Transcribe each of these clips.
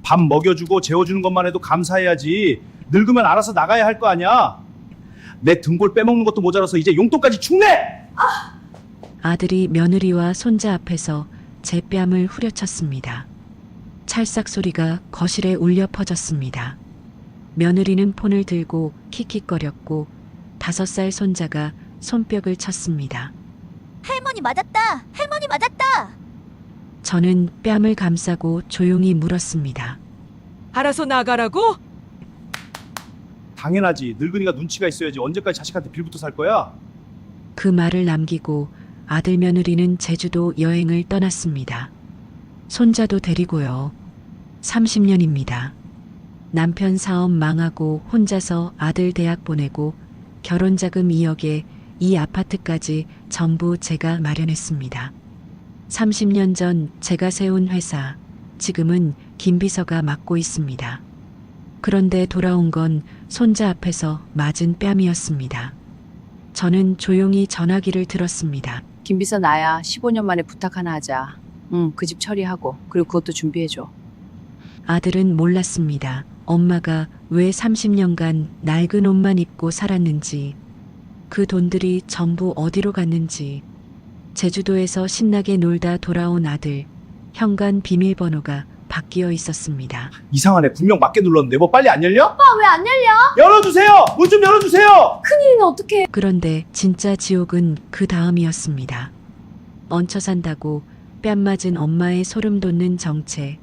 밥 먹여주고 재워주는 것만 해도 감사해야지. 늙으면 알아서 나가야 할 거 아니야. 내 등골 빼먹는 것도 모자라서 이제 용돈까지 축내! 아들이 며느리와 손자 앞에서 제 뺨을 후려쳤습니다. 찰싹 소리가 거실에 울려 퍼졌습니다. 며느리는 폰을 들고 킥킥거렸고 5살 손자가 손뼉을 쳤습니다. 할머니 맞았다! 할머니 맞았다! 저는 뺨을 감싸고 조용히 물었습니다. 알아서 나가라고? 당연하지. 늙은이가 눈치가 있어야지. 언제까지 자식한테 빌부터 살 거야? 그 말을 남기고 아들 며느리는 제주도 여행을 떠났습니다. 손자도 데리고요. 30년입니다. 남편 사업 망하고 혼자서 아들 대학 보내고 결혼자금 2억에 이 아파트까지 전부 제가 마련했습니다. 30년 전 제가 세운 회사, 지금은 김 비서가 맡고 있습니다. 그런데 돌아온 건 손자 앞에서 맞은 뺨이었습니다. 저는 조용히 전화기를 들었습니다. 김비서 나야. 15년 만에 부탁 하나 하자. 응, 그 집 처리하고 그리고 그것도 준비해줘. 아들은 몰랐습니다. 엄마가 왜 30년간 낡은 옷만 입고 살았는지, 그 돈들이 전부 어디로 갔는지, 제주도에서 신나게 놀다 돌아온 아들, 현관 비밀번호가 바뀌어 있었습니다. 이상하네. 분명 맞게 눌렀는데 뭐 빨리 안 열려? 오빠 왜 안 열려? 열어주세요! 문 좀 열어주세요! 큰일은 어떡해? 그런데 진짜 지옥은 그 다음이었습니다. 얹혀 산다고 뺨 맞은 엄마의 소름 돋는 정체,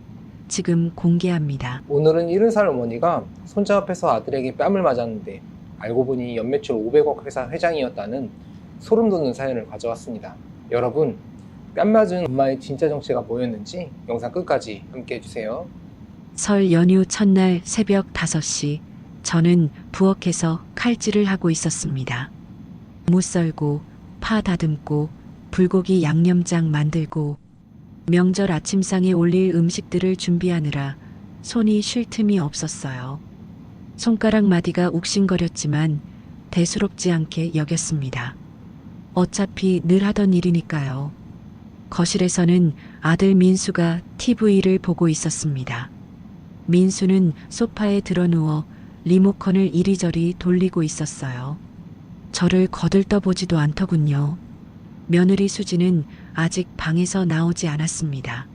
지금 공개합니다. 오늘은 70살 어머니가 손자 앞에서 아들에게 뺨을 맞았는데 알고 보니 연매출 500억 회사 회장이었다는 소름 돋는 사연을 가져왔습니다. 여러분, 뺨 맞은 엄마의 진짜 정체가 뭐였는지 영상 끝까지 함께 해주세요. 설 연휴 첫날 새벽 5시, 저는 부엌에서 칼질을 하고 있었습니다. 무 썰고, 파 다듬고, 불고기 양념장 만들고, 명절 아침상에 올릴 음식들을 준비하느라 손이 쉴 틈이 없었어요. 손가락 마디가 욱신거렸지만 대수롭지 않게 여겼습니다. 어차피 늘 하던 일이니까요. 거실에서는 아들 민수가 TV를 보고 있었습니다. 민수는 소파에 드러누워 리모컨을 이리저리 돌리고 있었어요. 저를 거들떠보지도 않더군요. 며느리 수지는 아직 방에서 나오지 않았습니다.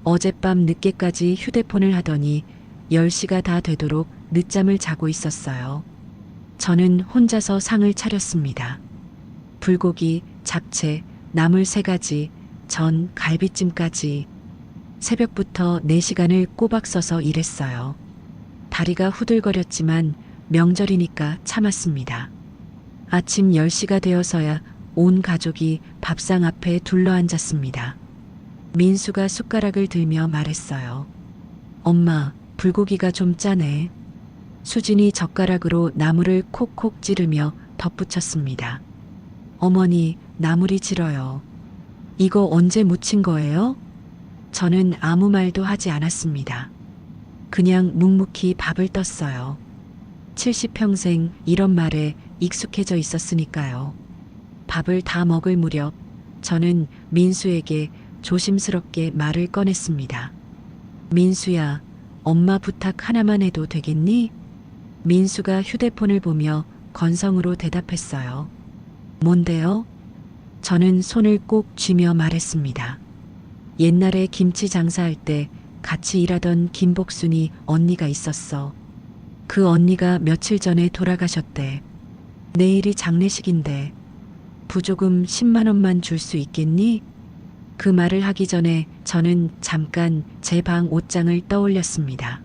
어젯밤 늦게까지 휴대폰을 하더니 10시가 다 되도록 늦잠을 자고 있었어요. 저는 혼자서 상을 차렸습니다. 불고기, 잡채, 나물 3가지, 전, 갈비찜까지. 새벽부터 4시간을 꼬박 서서 일했어요. 다리가 후들거렸지만 명절이니까 참았습니다. 아침 10시가 되어서야 온 가족이 밥상 앞에 둘러앉았습니다. 민수가 숟가락을 들며 말했어요. 엄마, 불고기가 좀 짜네. 수진이 젓가락으로 나물을 콕콕 찌르며 덧붙였습니다. 어머니, 나물이 질어요. 이거 언제 무친 거예요? 저는 아무 말도 하지 않았습니다. 그냥 묵묵히 밥을 떴어요. 70평생 이런 말에 익숙해져 있었으니까요. 밥을 다 먹을 무렵 저는 민수에게 조심스럽게 말을 꺼냈습니다. 민수야, 엄마 부탁 하나만 해도 되겠니? 민수가 휴대폰을 보며 건성으로 대답했어요. 뭔데요? 저는 손을 꼭 쥐며 말했습니다. 옛날에 김치 장사할 때 같이 일하던 김복순이 언니가 있었어. 그 언니가 며칠 전에 돌아가셨대. 내일이 장례식인데 부조금 10만 원만 줄 수 있겠니? 그 말을 하기 전에 저는 잠깐 제 방 옷장을 떠올렸습니다.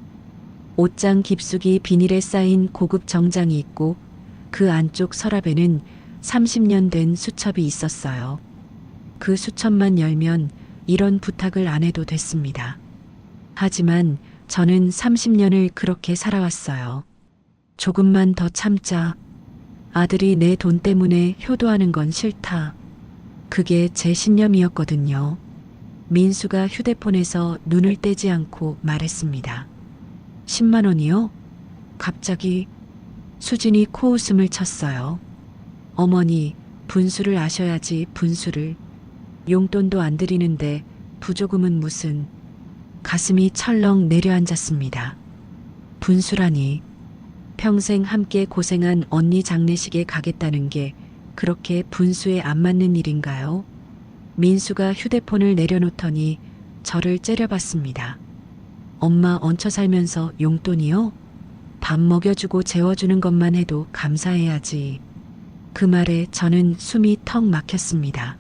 옷장 깊숙이 비닐에 쌓인 고급 정장이 있고 그 안쪽 서랍에는 30년 된 수첩이 있었어요. 그 수첩만 열면 이런 부탁을 안 해도 됐습니다. 하지만 저는 30년을 그렇게 살아왔어요. 조금만 더 참자. 아들이 내 돈 때문에 효도하는 건 싫다. 그게 제 신념이었거든요. 민수가 휴대폰에서 눈을 떼지 않고 말했습니다. 10만 원이요? 갑자기 수진이 코웃음을 쳤어요. 어머니, 분수를 아셔야지, 분수를. 용돈도 안 드리는데 부조금은 무슨. 가슴이 철렁 내려앉았습니다. 분수라니. 평생 함께 고생한 언니 장례식에 가겠다는 게 그렇게 분수에 안 맞는 일인가요? 민수가 휴대폰을 내려놓더니 저를 째려봤습니다. 엄마 얹혀 살면서 용돈이요? 밥 먹여주고 재워주는 것만 해도 감사해야지. 그 말에 저는 숨이 턱 막혔습니다.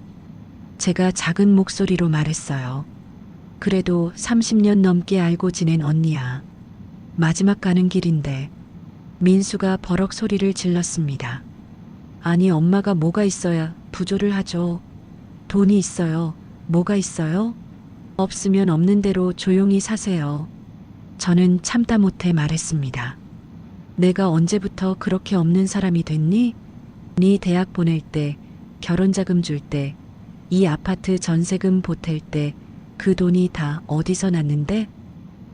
제가 작은 목소리로 말했어요. 그래도 30년 넘게 알고 지낸 언니야. 마지막 가는 길인데. 민수가 버럭 소리를 질렀습니다. 아니 엄마가 뭐가 있어야 부조를 하죠. 돈이 있어요. 뭐가 있어요? 없으면 없는 대로 조용히 사세요. 저는 참다 못해 말했습니다. 내가 언제부터 그렇게 없는 사람이 됐니? 네 대학 보낼 때, 결혼자금 줄 때, 이 아파트 전세금 보탤 때 그 돈이 다 어디서 났는데?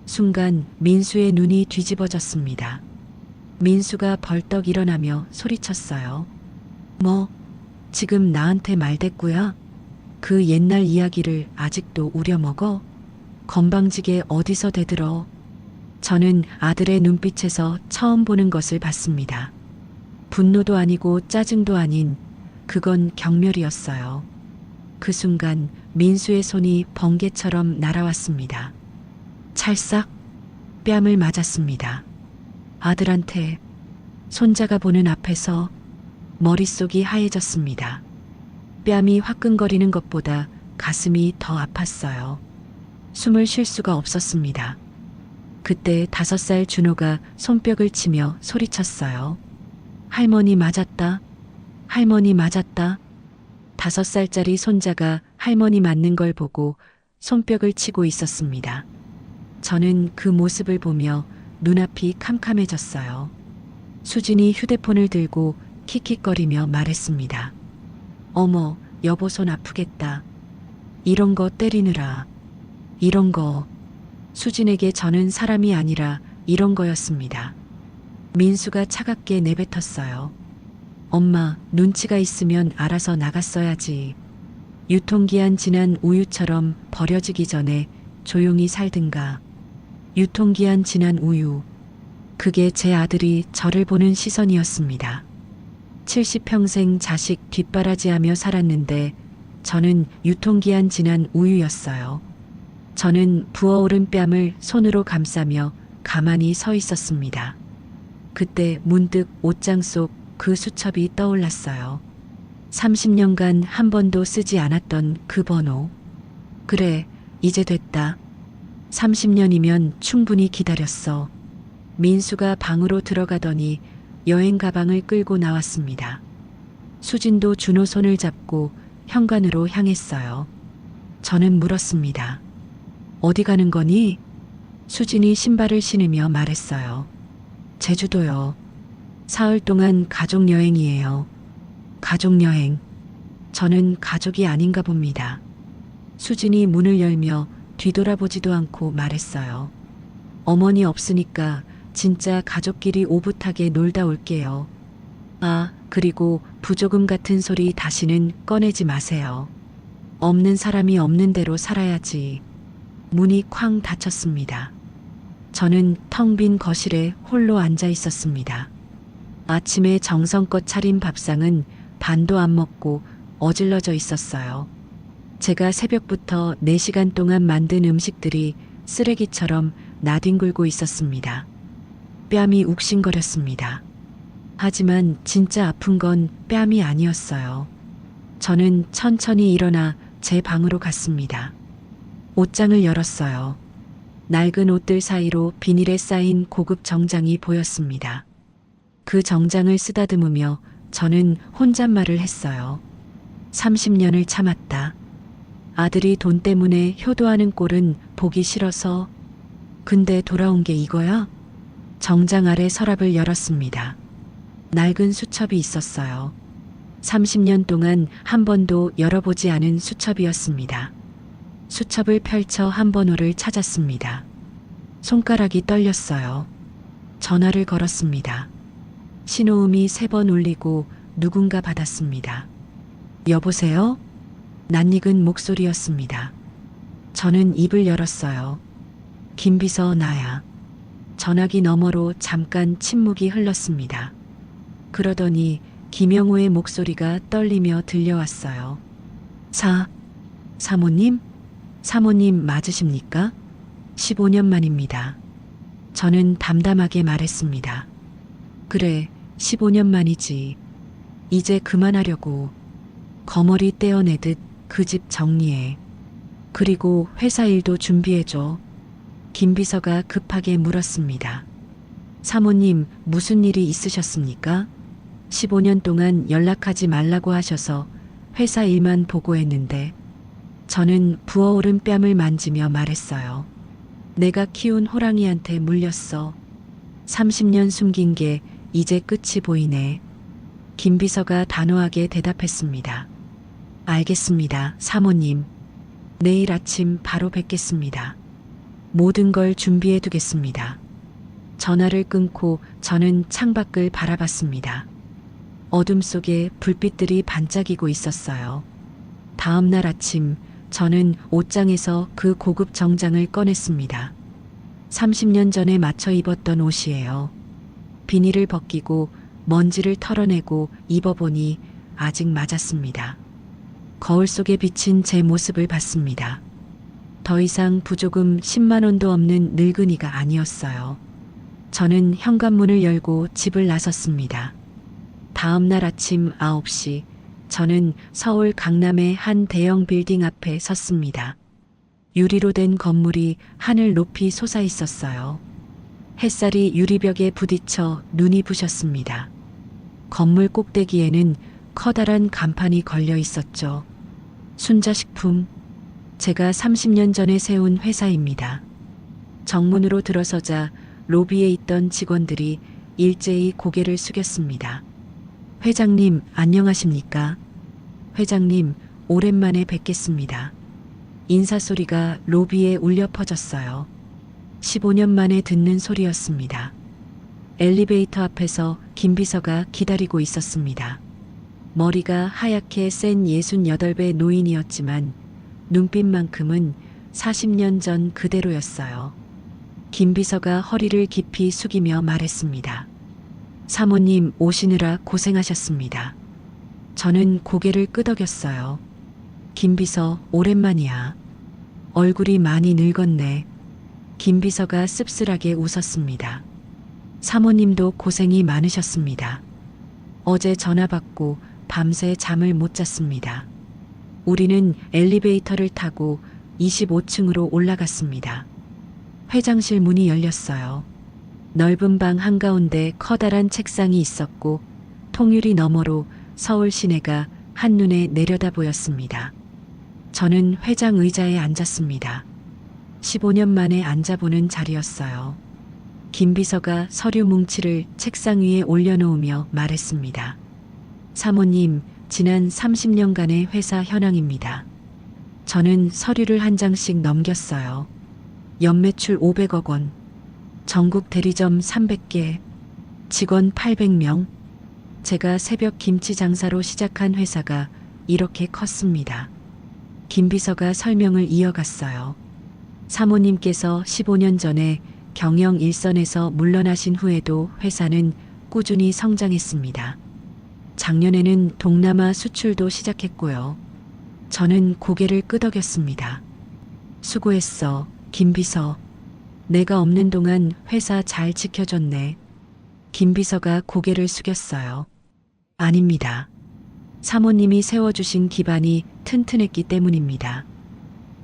순간 민수의 눈이 뒤집어졌습니다. 민수가 벌떡 일어나며 소리쳤어요. 뭐, 지금 나한테 말대꾸야? 그 옛날 이야기를 아직도 우려먹어? 건방지게 어디서 대들어? 저는 아들의 눈빛에서 처음 보는 것을 봤습니다. 분노도 아니고 짜증도 아닌 그건 경멸이었어요. 그 순간 민수의 손이 번개처럼 날아왔습니다. 찰싹 뺨을 맞았습니다. 아들한테 손자가 보는 앞에서 머릿속이 하얘졌습니다. 뺨이 화끈거리는 것보다 가슴이 더 아팠어요. 숨을 쉴 수가 없었습니다. 그때 5살 준호가 손뼉을 치며 소리쳤어요. 할머니 맞았다. 할머니 맞았다. 5살짜리 손자가 할머니 맞는 걸 보고 손뼉을 치고 있었습니다. 저는 그 모습을 보며 눈앞이 캄캄해졌어요. 수진이 휴대폰을 들고 킥킥거리며 말했습니다. 어머, 여보 손 아프겠다. 이런 거 때리느라. 이런 거. 수진에게 저는 사람이 아니라 이런 거였습니다. 민수가 차갑게 내뱉었어요. 엄마, 눈치가 있으면 알아서 나갔어야지. 유통기한 지난 우유처럼 버려지기 전에 조용히 살든가. 유통기한 지난 우유. 그게 제 아들이 저를 보는 시선이었습니다. 70평생 자식 뒷바라지하며 살았는데 저는 유통기한 지난 우유였어요. 저는 부어오른 뺨을 손으로 감싸며 가만히 서 있었습니다. 그때 문득 옷장 속 그 수첩이 떠올랐어요. 30년간 한 번도 쓰지 않았던 그 번호. 그래, 이제 됐다. 30년이면 충분히 기다렸어. 민수가 방으로 들어가더니 여행 가방을 끌고 나왔습니다. 수진도 준호 손을 잡고 현관으로 향했어요. 저는 물었습니다. 어디 가는 거니? 수진이 신발을 신으며 말했어요. 제주도요. 사흘 동안 가족 여행이에요. 가족 여행. 저는 가족이 아닌가 봅니다. 수진이 문을 열며 뒤돌아보지도 않고 말했어요. 어머니 없으니까 진짜 가족끼리 오붓하게 놀다 올게요. 아, 그리고 부조금 같은 소리 다시는 꺼내지 마세요. 없는 사람이 없는 대로 살아야지. 문이 쾅 닫혔습니다. 저는 텅 빈 거실에 홀로 앉아 있었습니다. 아침에 정성껏 차린 밥상은 반도 안 먹고 어질러져 있었어요. 제가 새벽부터 4시간 동안 만든 음식들이 쓰레기처럼 나뒹굴고 있었습니다. 뺨이 욱신거렸습니다. 하지만 진짜 아픈 건 뺨이 아니었어요. 저는 천천히 일어나 제 방으로 갔습니다. 옷장을 열었어요. 낡은 옷들 사이로 비닐에 쌓인 고급 정장이 보였습니다. 그 정장을 쓰다듬으며 저는 혼잣말을 했어요. 30년을 참았다. 아들이 돈 때문에 효도하는 꼴은 보기 싫어서. 근데 돌아온 게 이거야? 정장 아래 서랍을 열었습니다. 낡은 수첩이 있었어요. 30년 동안 한 번도 열어보지 않은 수첩이었습니다. 수첩을 펼쳐 한 번호를 찾았습니다. 손가락이 떨렸어요. 전화를 걸었습니다. 신호음이 3번 울리고 누군가 받았습니다. 여보세요? 낯익은 목소리였습니다. 저는 입을 열었어요. 김비서 나야. 전화기 너머로 잠깐 침묵이 흘렀습니다. 그러더니 김영호의 목소리가 떨리며 들려왔어요. 사모님? 사모님 맞으십니까? 15년 만입니다. 저는 담담하게 말했습니다. 그래, 15년 만이지. 이제 그만하려고. 거머리 떼어내듯 그 집 정리해. 그리고 회사 일도 준비해줘. 김 비서가 급하게 물었습니다. 사모님, 무슨 일이 있으셨습니까? 15년 동안 연락하지 말라고 하셔서 회사 일만 보고했는데 저는 부어오른 뺨을 만지며 말했어요. 내가 키운 호랑이한테 물렸어. 30년 숨긴 게 이제 끝이 보이네. 김 비서가 단호하게 대답했습니다. 알겠습니다, 사모님. 내일 아침 바로 뵙겠습니다. 모든 걸 준비해 두겠습니다. 전화를 끊고 저는 창밖을 바라봤습니다. 어둠 속에 불빛들이 반짝이고 있었어요. 다음 날 아침 저는 옷장에서 그 고급 정장을 꺼냈습니다. 30년 전에 맞춰 입었던 옷이에요. 비닐을 벗기고 먼지를 털어내고 입어보니 아직 맞았습니다. 거울 속에 비친 제 모습을 봤습니다. 더 이상 부조금 10만 원도 없는 늙은이가 아니었어요. 저는 현관문을 열고 집을 나섰습니다. 다음 날 아침 9시 저는 서울 강남의 한 대형 빌딩 앞에 섰습니다. 유리로 된 건물이 하늘 높이 솟아 있었어요. 햇살이 유리벽에 부딪혀 눈이 부셨습니다. 건물 꼭대기에는 커다란 간판이 걸려 있었죠. 순자식품. 제가 30년 전에 세운 회사입니다. 정문으로 들어서자 로비에 있던 직원들이 일제히 고개를 숙였습니다. 회장님, 안녕하십니까? 회장님, 오랜만에 뵙겠습니다. 인사소리가 로비에 울려 퍼졌어요. 15년 만에 듣는 소리였습니다. 엘리베이터 앞에서 김 비서가 기다리고 있었습니다. 머리가 하얗게 센 68배 노인이었지만 눈빛만큼은 40년 전 그대로였어요. 김 비서가 허리를 깊이 숙이며 말했습니다. 사모님 오시느라 고생하셨습니다. 저는 고개를 끄덕였어요. 김 비서 오랜만이야. 얼굴이 많이 늙었네. 김 비서가 씁쓸하게 웃었습니다. 사모님도 고생이 많으셨습니다. 어제 전화 받고 밤새 잠을 못 잤습니다. 우리는 엘리베이터를 타고 25층으로 올라갔습니다. 회장실 문이 열렸어요. 넓은 방 한가운데 커다란 책상이 있었고 통유리 너머로 서울 시내가 한눈에 내려다 보였습니다. 저는 회장 의자에 앉았습니다. 15년 만에 앉아보는 자리였어요. 김 비서가 서류 뭉치를 책상 위에 올려놓으며 말했습니다. 사모님, 지난 30년간의 회사 현황입니다. 저는 서류를 한 장씩 넘겼어요. 연매출 500억 원, 전국 대리점 300개, 직원 800명. 제가 새벽 김치 장사로 시작한 회사가 이렇게 컸습니다. 김 비서가 설명을 이어갔어요. 사모님께서 15년 전에 경영 일선에서 물러나신 후에도 회사는 꾸준히 성장했습니다. 작년에는 동남아 수출도 시작했고요. 저는 고개를 끄덕였습니다. 수고했어, 김 비서. 내가 없는 동안 회사 잘 지켜줬네. 김 비서가 고개를 숙였어요. 아닙니다. 사모님이 세워주신 기반이 튼튼했기 때문입니다.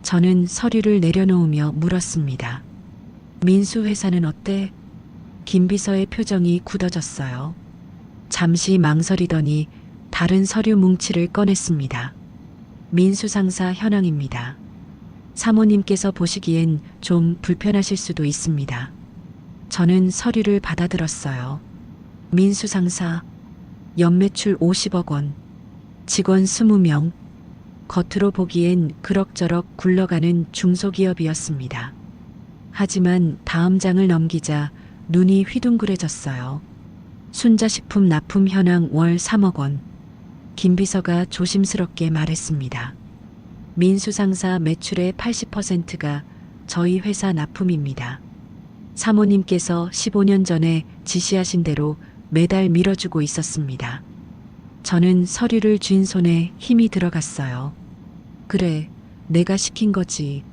저는 서류를 내려놓으며 물었습니다. 민수 회사는 어때? 김 비서의 표정이 굳어졌어요. 잠시 망설이더니 다른 서류 뭉치를 꺼냈습니다. 민수 상사 현황입니다. 사모님께서 보시기엔 좀 불편하실 수도 있습니다. 저는 서류를 받아들었어요. 민수 상사, 연매출 50억 원, 직원 20명, 겉으로 보기엔 그럭저럭 굴러가는 중소기업이었습니다. 하지만 다음 장을 넘기자 눈이 휘둥그레졌어요. 순자식품 납품 현황 월 3억 원. 김 비서가 조심스럽게 말했습니다. 민수 상사 매출의 80%가 저희 회사 납품입니다. 사모님께서 15년 전에 지시하신 대로 매달 밀어주고 있었습니다. 저는 서류를 쥔 손에 힘이 들어갔어요. 그래, 내가 시킨 거지.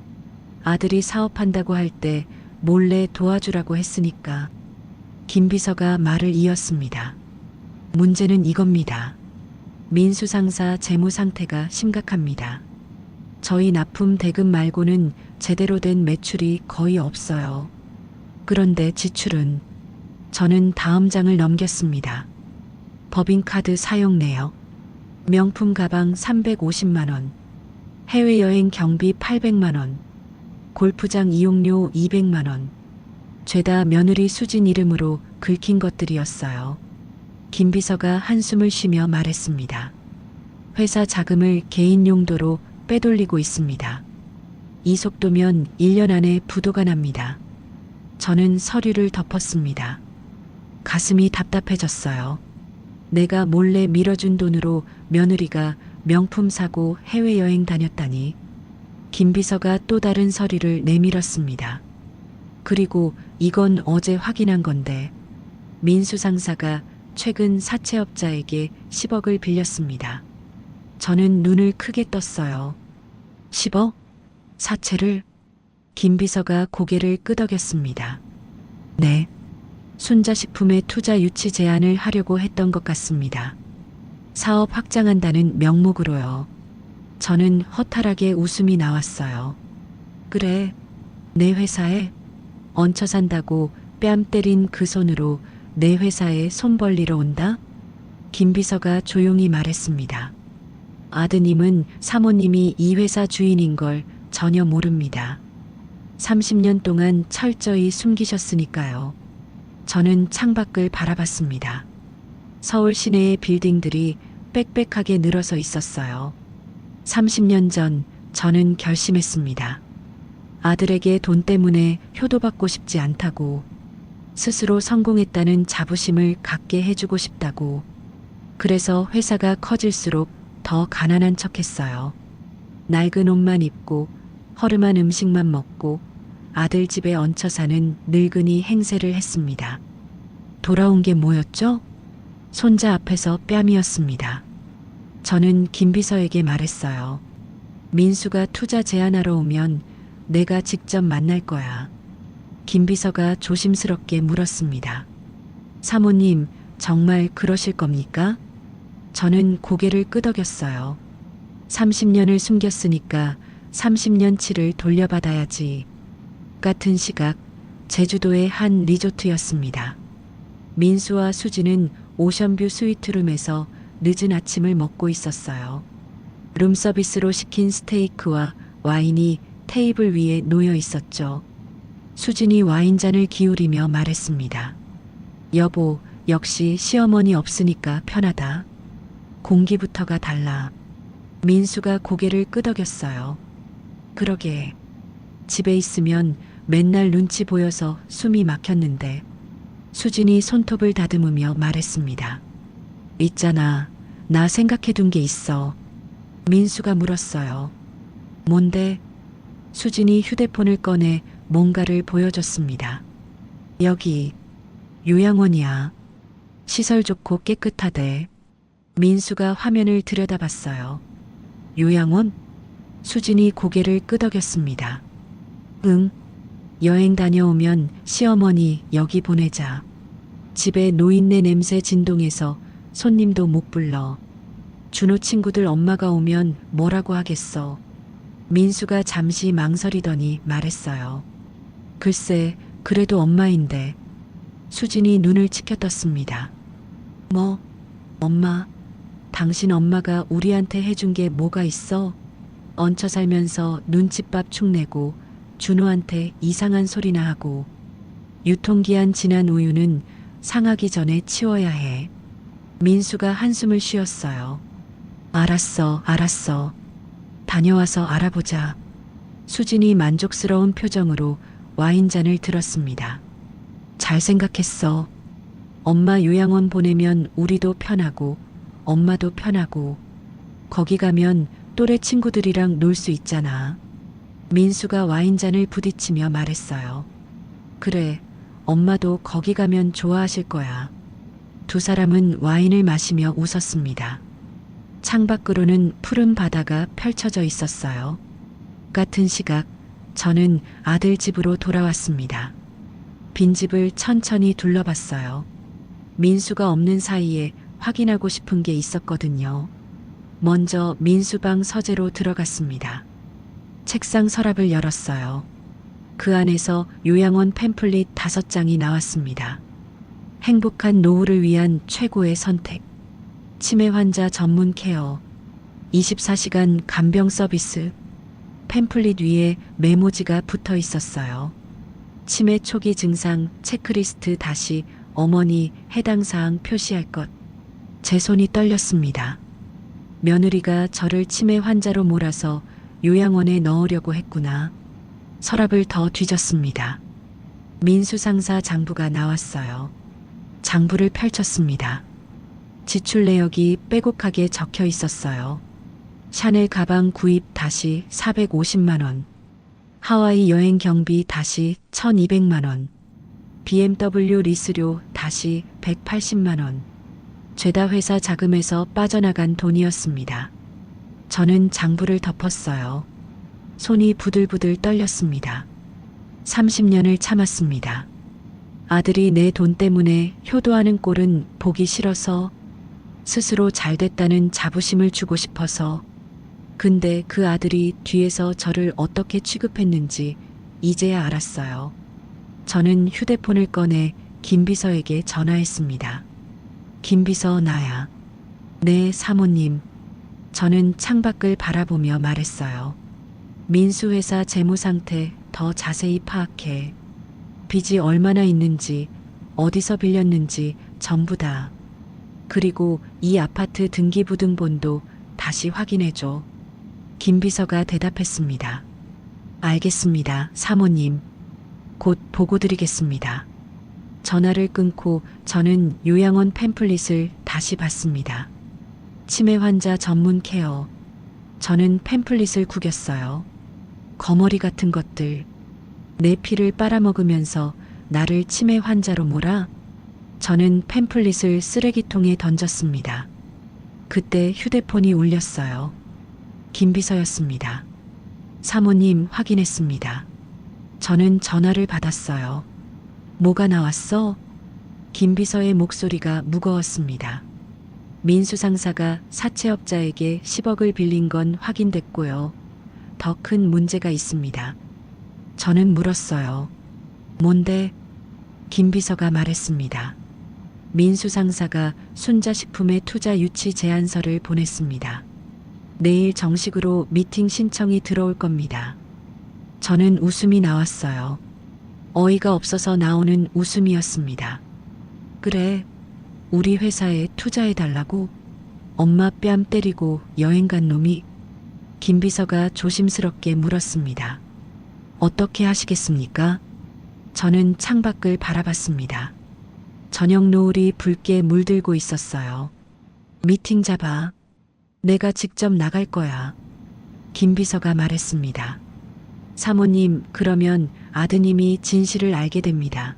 아들이 사업한다고 할 때 몰래 도와주라고 했으니까. 김 비서가 말을 이었습니다. 문제는 이겁니다. 민수 상사 재무 상태가 심각합니다. 저희 납품 대금 말고는 제대로 된 매출이 거의 없어요. 그런데 지출은 저는 다음 장을 넘겼습니다. 법인카드 사용 내역, 명품 가방 350만 원, 해외여행 경비 800만 원, 골프장 이용료 200만 원, 죄다 며느리 수진 이름으로 긁힌 것들이었어요. 김 비서가 한숨을 쉬며 말했습니다. 회사 자금을 개인 용도로 빼돌리고 있습니다. 이 속도면 1년 안에 부도가 납니다. 저는 서류를 덮었습니다. 가슴이 답답해졌어요. 내가 몰래 밀어준 돈으로 며느리가 명품 사고 해외여행 다녔다니. 김 비서가 또 다른 서류를 내밀었습니다. 그리고 이건 어제 확인한 건데 민수 상사가 최근 사채업자에게 10억을 빌렸습니다. 저는 눈을 크게 떴어요. 10억? 사채를? 김 비서가 고개를 끄덕였습니다. 네. 순자식품의 투자 유치 제안을 하려고 했던 것 같습니다. 사업 확장한다는 명목으로요. 저는 허탈하게 웃음이 나왔어요. 그래, 내 회사에 얹혀 산다고 뺨 때린 그 손으로 내 회사에 손 벌리러 온다? 김 비서가 조용히 말했습니다. 아드님은 사모님이 이 회사 주인인 걸 전혀 모릅니다. 30년 동안 철저히 숨기셨으니까요. 저는 창밖을 바라봤습니다. 서울 시내의 빌딩들이 빽빽하게 늘어서 있었어요. 30년 전 저는 결심했습니다. 아들에게 돈 때문에 효도받고 싶지 않다고, 스스로 성공했다는 자부심을 갖게 해주고 싶다고. 그래서 회사가 커질수록 더 가난한 척했어요. 낡은 옷만 입고 허름한 음식만 먹고 아들 집에 얹혀 사는 늙은이 행세를 했습니다. 돌아온 게 뭐였죠? 손자 앞에서 뺨이었습니다. 저는 김 비서에게 말했어요. 민수가 투자 제안하러 오면 내가 직접 만날 거야. 김 비서가 조심스럽게 물었습니다. 사모님, 정말 그러실 겁니까? 저는 고개를 끄덕였어요. 30년을 숨겼으니까 30년치를 돌려받아야지. 같은 시각, 제주도의 한 리조트였습니다. 민수와 수지는 오션뷰 스위트룸에서 늦은 아침을 먹고 있었어요. 룸서비스로 시킨 스테이크와 와인이 테이블 위에 놓여 있었죠. 수진이 와인잔을 기울이며 말했습니다. 여보, 역시 시어머니 없으니까 편하다. 공기부터가 달라. 민수가 고개를 끄덕였어요. 그러게. 집에 있으면 맨날 눈치 보여서 숨이 막혔는데. 수진이 손톱을 다듬으며 말했습니다. 있잖아, 나 생각해둔 게 있어. 민수가 물었어요. 뭔데? 수진이 휴대폰을 꺼내 뭔가를 보여줬습니다. 여기, 요양원이야. 시설 좋고 깨끗하대. 민수가 화면을 들여다봤어요. 요양원? 수진이 고개를 끄덕였습니다. 응. 여행 다녀오면 시어머니 여기 보내자. 집에 노인네 냄새 진동해서 손님도 못 불러. 준호 친구들 엄마가 오면 뭐라고 하겠어. 민수가 잠시 망설이더니 말했어요. 글쎄, 그래도 엄마인데. 수진이 눈을 치켜떴습니다. 뭐, 엄마? 당신 엄마가 우리한테 해준 게 뭐가 있어? 얹혀 살면서 눈칫밥 축내고 준호한테 이상한 소리나 하고. 유통기한 지난 우유는 상하기 전에 치워야 해. 민수가 한숨을 쉬었어요. 알았어, 알았어. 다녀와서 알아보자. 수진이 만족스러운 표정으로 와인잔을 들었습니다. 잘 생각했어. 엄마 요양원 보내면 우리도 편하고 엄마도 편하고 거기 가면 또래 친구들이랑 놀 수 있잖아. 민수가 와인잔을 부딪히며 말했어요. 그래, 엄마도 거기 가면 좋아하실 거야. 두 사람은 와인을 마시며 웃었습니다. 창밖으로는 푸른 바다가 펼쳐져 있었어요. 같은 시각, 저는 아들 집으로 돌아왔습니다. 빈집을 천천히 둘러봤어요. 민수가 없는 사이에 확인하고 싶은 게 있었거든요. 먼저 민수방 서재로 들어갔습니다. 책상 서랍을 열었어요. 그 안에서 요양원 팸플릿 5장이 나왔습니다. 행복한 노후를 위한 최고의 선택. 치매 환자 전문 케어. 24시간 간병 서비스. 팸플릿 위에 메모지가 붙어 있었어요. 치매 초기 증상 체크리스트 다시 어머니 해당 사항 표시할 것. 제 손이 떨렸습니다. 며느리가 저를 치매 환자로 몰아서 요양원에 넣으려고 했구나. 서랍을 더 뒤졌습니다. 민수 상사 장부가 나왔어요. 장부를 펼쳤습니다. 지출 내역이 빼곡하게 적혀 있었어요. 샤넬 가방 구입 다시 450만 원. 하와이 여행 경비 다시 1200만 원. BMW 리스료 다시 180만 원. 죄다 회사 자금에서 빠져나간 돈이었습니다. 저는 장부를 덮었어요. 손이 부들부들 떨렸습니다. 30년을 참았습니다. 아들이 내 돈 때문에 효도하는 꼴은 보기 싫어서, 스스로 잘됐다는 자부심을 주고 싶어서. 근데 그 아들이 뒤에서 저를 어떻게 취급했는지 이제야 알았어요. 저는 휴대폰을 꺼내 김비서에게 전화했습니다. 김비서 나야. 네, 사모님. 저는 창밖을 바라보며 말했어요. 민수 회사 재무 상태 더 자세히 파악해. 빚이 얼마나 있는지, 어디서 빌렸는지 전부 다. 그리고 이 아파트 등기부등본도 다시 확인해줘. 김 비서가 대답했습니다. 알겠습니다, 사모님. 곧 보고 드리겠습니다. 전화를 끊고 저는 요양원 팸플릿을 다시 봤습니다. 치매 환자 전문 케어. 저는 팸플릿을 구겼어요. 거머리 같은 것들. 내 피를 빨아먹으면서 나를 치매 환자로 몰아? 저는 팸플릿을 쓰레기통에 던졌습니다. 그때 휴대폰이 울렸어요. 김비서였습니다. 사모님 확인했습니다. 저는 전화를 받았어요. 뭐가 나왔어? 김비서의 목소리가 무거웠습니다. 민수 상사가 사채업자에게 10억을 빌린 건 확인됐고요. 더 큰 문제가 있습니다. 저는 물었어요. 뭔데? 김비서가 말했습니다. 민수 상사가 순자식품의 투자 유치 제안서를 보냈습니다. 내일 정식으로 미팅 신청이 들어올 겁니다. 저는 웃음이 나왔어요. 어이가 없어서 나오는 웃음이었습니다. 그래, 우리 회사에 투자해달라고? 엄마 뺨 때리고 여행 간 놈이? 김비서가 조심스럽게 물었습니다. 어떻게 하시겠습니까? 저는 창밖을 바라봤습니다. 저녁 노을이 붉게 물들고 있었어요. 미팅 잡아. 내가 직접 나갈 거야. 김비서가 말했습니다. 사모님, 그러면 아드님이 진실을 알게 됩니다.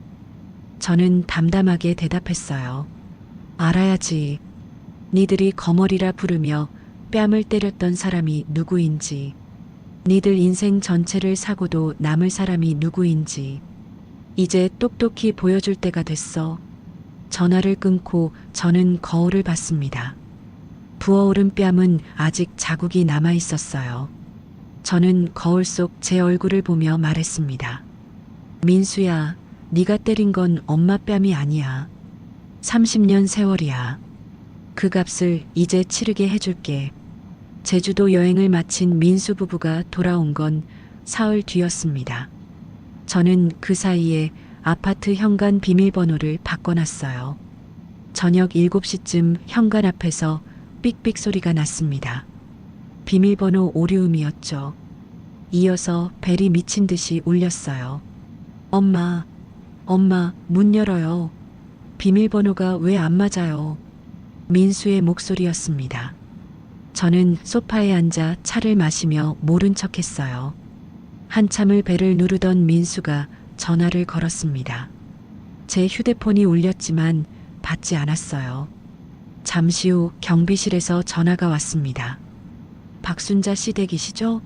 저는 담담하게 대답했어요. 알아야지. 니들이 거머리라 부르며 뺨을 때렸던 사람이 누구인지, 니들 인생 전체를 사고도 남을 사람이 누구인지, 이제 똑똑히 보여줄 때가 됐어. 전화를 끊고 저는 거울을 봤습니다. 부어오른 뺨은 아직 자국이 남아 있었어요. 저는 거울 속 제 얼굴을 보며 말했습니다. 민수야, 네가 때린 건 엄마 뺨이 아니야. 30년 세월이야. 그 값을 이제 치르게 해줄게. 제주도 여행을 마친 민수 부부가 돌아온 건 사흘 뒤였습니다. 저는 그 사이에 아파트 현관 비밀번호를 바꿔놨어요. 저녁 7시쯤 현관 앞에서 삑삑 소리가 났습니다. 비밀번호 오류음이었죠. 이어서 벨이 미친 듯이 울렸어요. 엄마, 문 열어요. 비밀번호가 왜 안 맞아요? 민수의 목소리였습니다. 저는 소파에 앉아 차를 마시며 모른 척했어요. 한참을 배를 누르던 민수가 전화를 걸었습니다. 제 휴대폰이 울렸지만 받지 않았어요. 잠시 후 경비실에서 전화가 왔습니다. 박순자 씨 댁이시죠?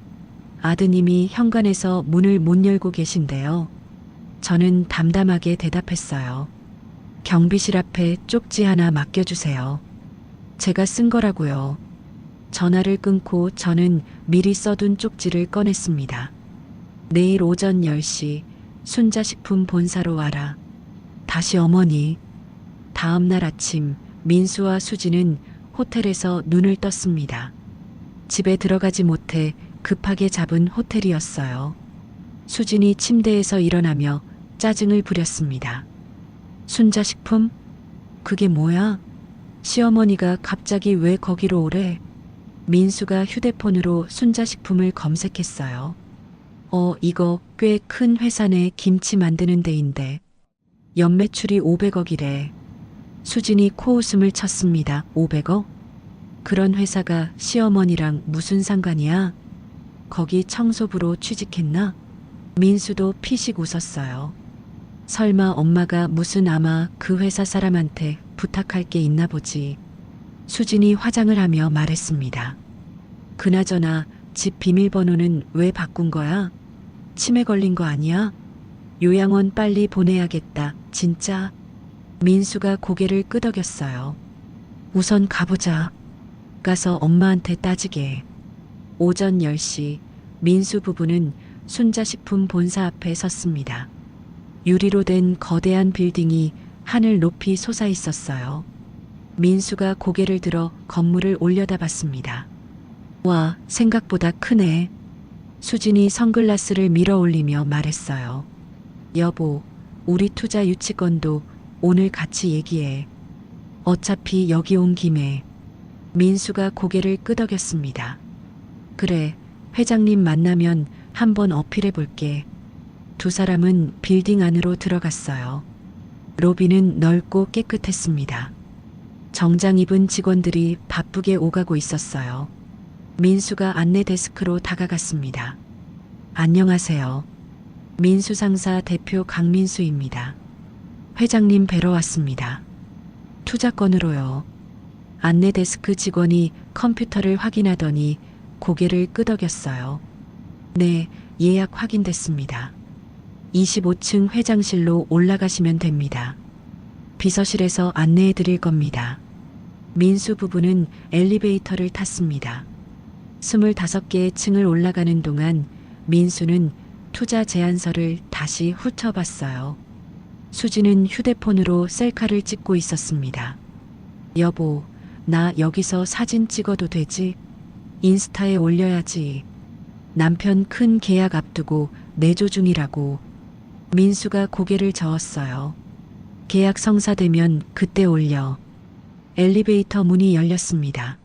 아드님이 현관에서 문을 못 열고 계신데요. 저는 담담하게 대답했어요. 경비실 앞에 쪽지 하나 맡겨주세요. 제가 쓴 거라고요. 전화를 끊고 저는 미리 써둔 쪽지를 꺼냈습니다. 내일 오전 10시 순자식품 본사로 와라. 다시 어머니. 다음 날 아침 민수와 수지는 호텔에서 눈을 떴습니다. 집에 들어가지 못해 급하게 잡은 호텔이었어요. 수진이 침대에서 일어나며 짜증을 부렸습니다. 순자식품? 그게 뭐야? 시어머니가 갑자기 왜 거기로 오래? 민수가 휴대폰으로 순자식품을 검색했어요. 이거 꽤 큰 회사네. 김치 만드는 데인데. 연매출이 500억이래. 수진이 코웃음을 쳤습니다. 500억? 그런 회사가 시어머니랑 무슨 상관이야? 거기 청소부로 취직했나? 민수도 피식 웃었어요. 설마 엄마가 무슨 아마 그 회사 사람한테 부탁할 게 있나 보지. 수진이 화장을 하며 말했습니다. 그나저나 집 비밀번호는 왜 바꾼 거야? 치매 걸린 거 아니야? 요양원 빨리 보내야겠다. 진짜? 민수가 고개를 끄덕였어요. 우선 가보자. 가서 엄마한테 따지게. 오전 10시 민수 부부는 순자식품 본사 앞에 섰습니다. 유리로 된 거대한 빌딩이 하늘 높이 솟아 있었어요. 민수가 고개를 들어 건물을 올려다봤습니다. 와, 생각보다 크네. 수진이 선글라스를 밀어 올리며 말했어요. 여보, 우리 투자 유치건도 오늘 같이 얘기해. 어차피 여기 온 김에. 민수가 고개를 끄덕였습니다. 그래, 회장님 만나면 한번 어필해 볼게. 두 사람은 빌딩 안으로 들어갔어요. 로비는 넓고 깨끗했습니다. 정장 입은 직원들이 바쁘게 오가고 있었어요. 민수가 안내 데스크로 다가갔습니다. 안녕하세요. 민수 상사 대표 강민수입니다. 회장님 뵈러 왔습니다. 투자건으로요. 안내 데스크 직원이 컴퓨터를 확인하더니 고개를 끄덕였어요. 네, 예약 확인됐습니다. 25층 회장실로 올라가시면 됩니다. 비서실에서 안내해 드릴 겁니다. 민수 부부는 엘리베이터를 탔습니다. 25개의 층을 올라가는 동안 민수는 투자 제안서를 다시 훑어봤어요. 수지는 휴대폰으로 셀카를 찍고 있었습니다. 여보, 나 여기서 사진 찍어도 되지? 인스타에 올려야지. 남편 큰 계약 앞두고 내조 중이라고. 민수가 고개를 저었어요. 계약 성사되면 그때 올려. 엘리베이터 문이 열렸습니다.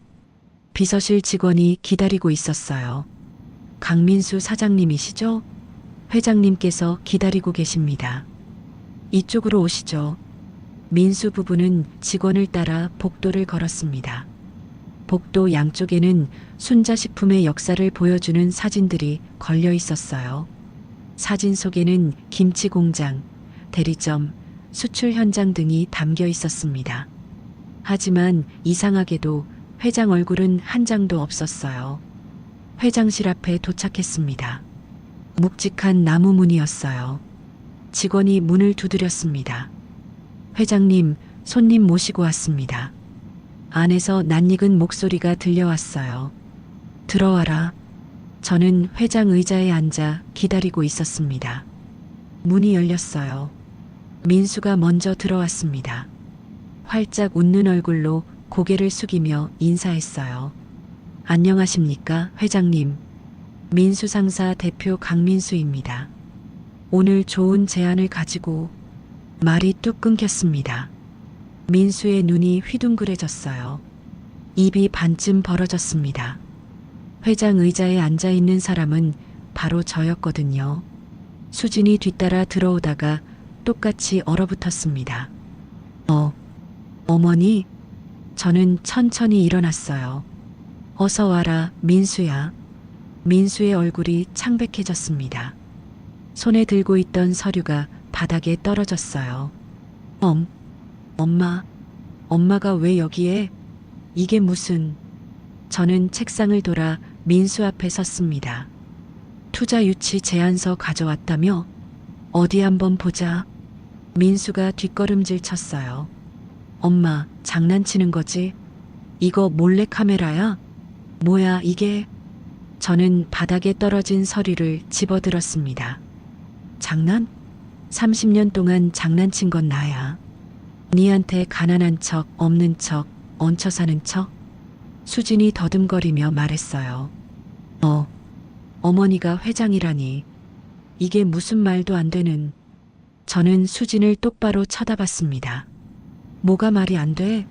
비서실 직원이 기다리고 있었어요. 강민수 사장님이시죠? 회장님께서 기다리고 계십니다. 이쪽으로 오시죠. 민수 부부는 직원을 따라 복도를 걸었습니다. 복도 양쪽에는 순자식품의 역사를 보여주는 사진들이 걸려 있었어요. 사진 속에는 김치 공장, 대리점, 수출 현장 등이 담겨 있었습니다. 하지만 이상하게도 회장 얼굴은 한 장도 없었어요. 회장실 앞에 도착했습니다. 묵직한 나무 문이었어요. 직원이 문을 두드렸습니다. 회장님, 손님 모시고 왔습니다. 안에서 낯익은 목소리가 들려왔어요. 들어와라. 저는 회장 의자에 앉아 기다리고 있었습니다. 문이 열렸어요. 민수가 먼저 들어왔습니다. 활짝 웃는 얼굴로 고개를 숙이며 인사했어요. 안녕하십니까, 회장님. 민수 상사 대표 강민수입니다. 오늘 좋은 제안을 가지고. 말이 뚝 끊겼습니다. 민수의 눈이 휘둥그레졌어요. 입이 반쯤 벌어졌습니다. 회장 의자에 앉아 있는 사람은 바로 저였거든요. 수진이 뒤따라 들어오다가 똑같이 얼어붙었습니다. 어머니? 저는 천천히 일어났어요. 어서 와라, 민수야. 민수의 얼굴이 창백해졌습니다. 손에 들고 있던 서류가 바닥에 떨어졌어요. 엄마가 왜 여기에? 이게 무슨... 저는 책상을 돌아 민수 앞에 섰습니다. 투자 유치 제안서 가져왔다며? 어디 한번 보자. 민수가 뒷걸음질 쳤어요. 엄마, 장난치는 거지? 이거 몰래 카메라야? 뭐야 이게? 저는 바닥에 떨어진 서류를 집어들었습니다. 장난? 30년 동안 장난친 건 나야. 니한테 가난한 척, 없는 척, 얹혀 사는 척? 수진이 더듬거리며 말했어요. 어머니가 회장이라니. 이게 무슨 말도 안 되는... 저는 수진을 똑바로 쳐다봤습니다. 뭐가 말이 안 돼?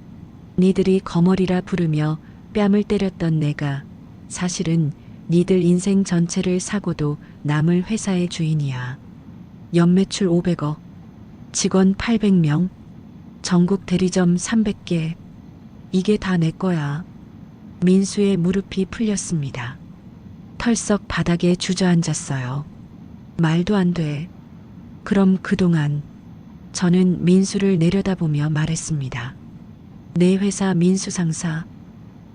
니들이 거머리라 부르며 뺨을 때렸던 내가 사실은 니들 인생 전체를 사고도 남을 회사의 주인이야. 연매출 500억, 직원 800명, 전국 대리점 300개. 이게 다 내 거야. 민수의 무릎이 풀렸습니다. 털썩 바닥에 주저앉았어요. 말도 안 돼. 그럼 그동안... 저는 민수를 내려다보며 말했습니다. 내 회사 민수 상사,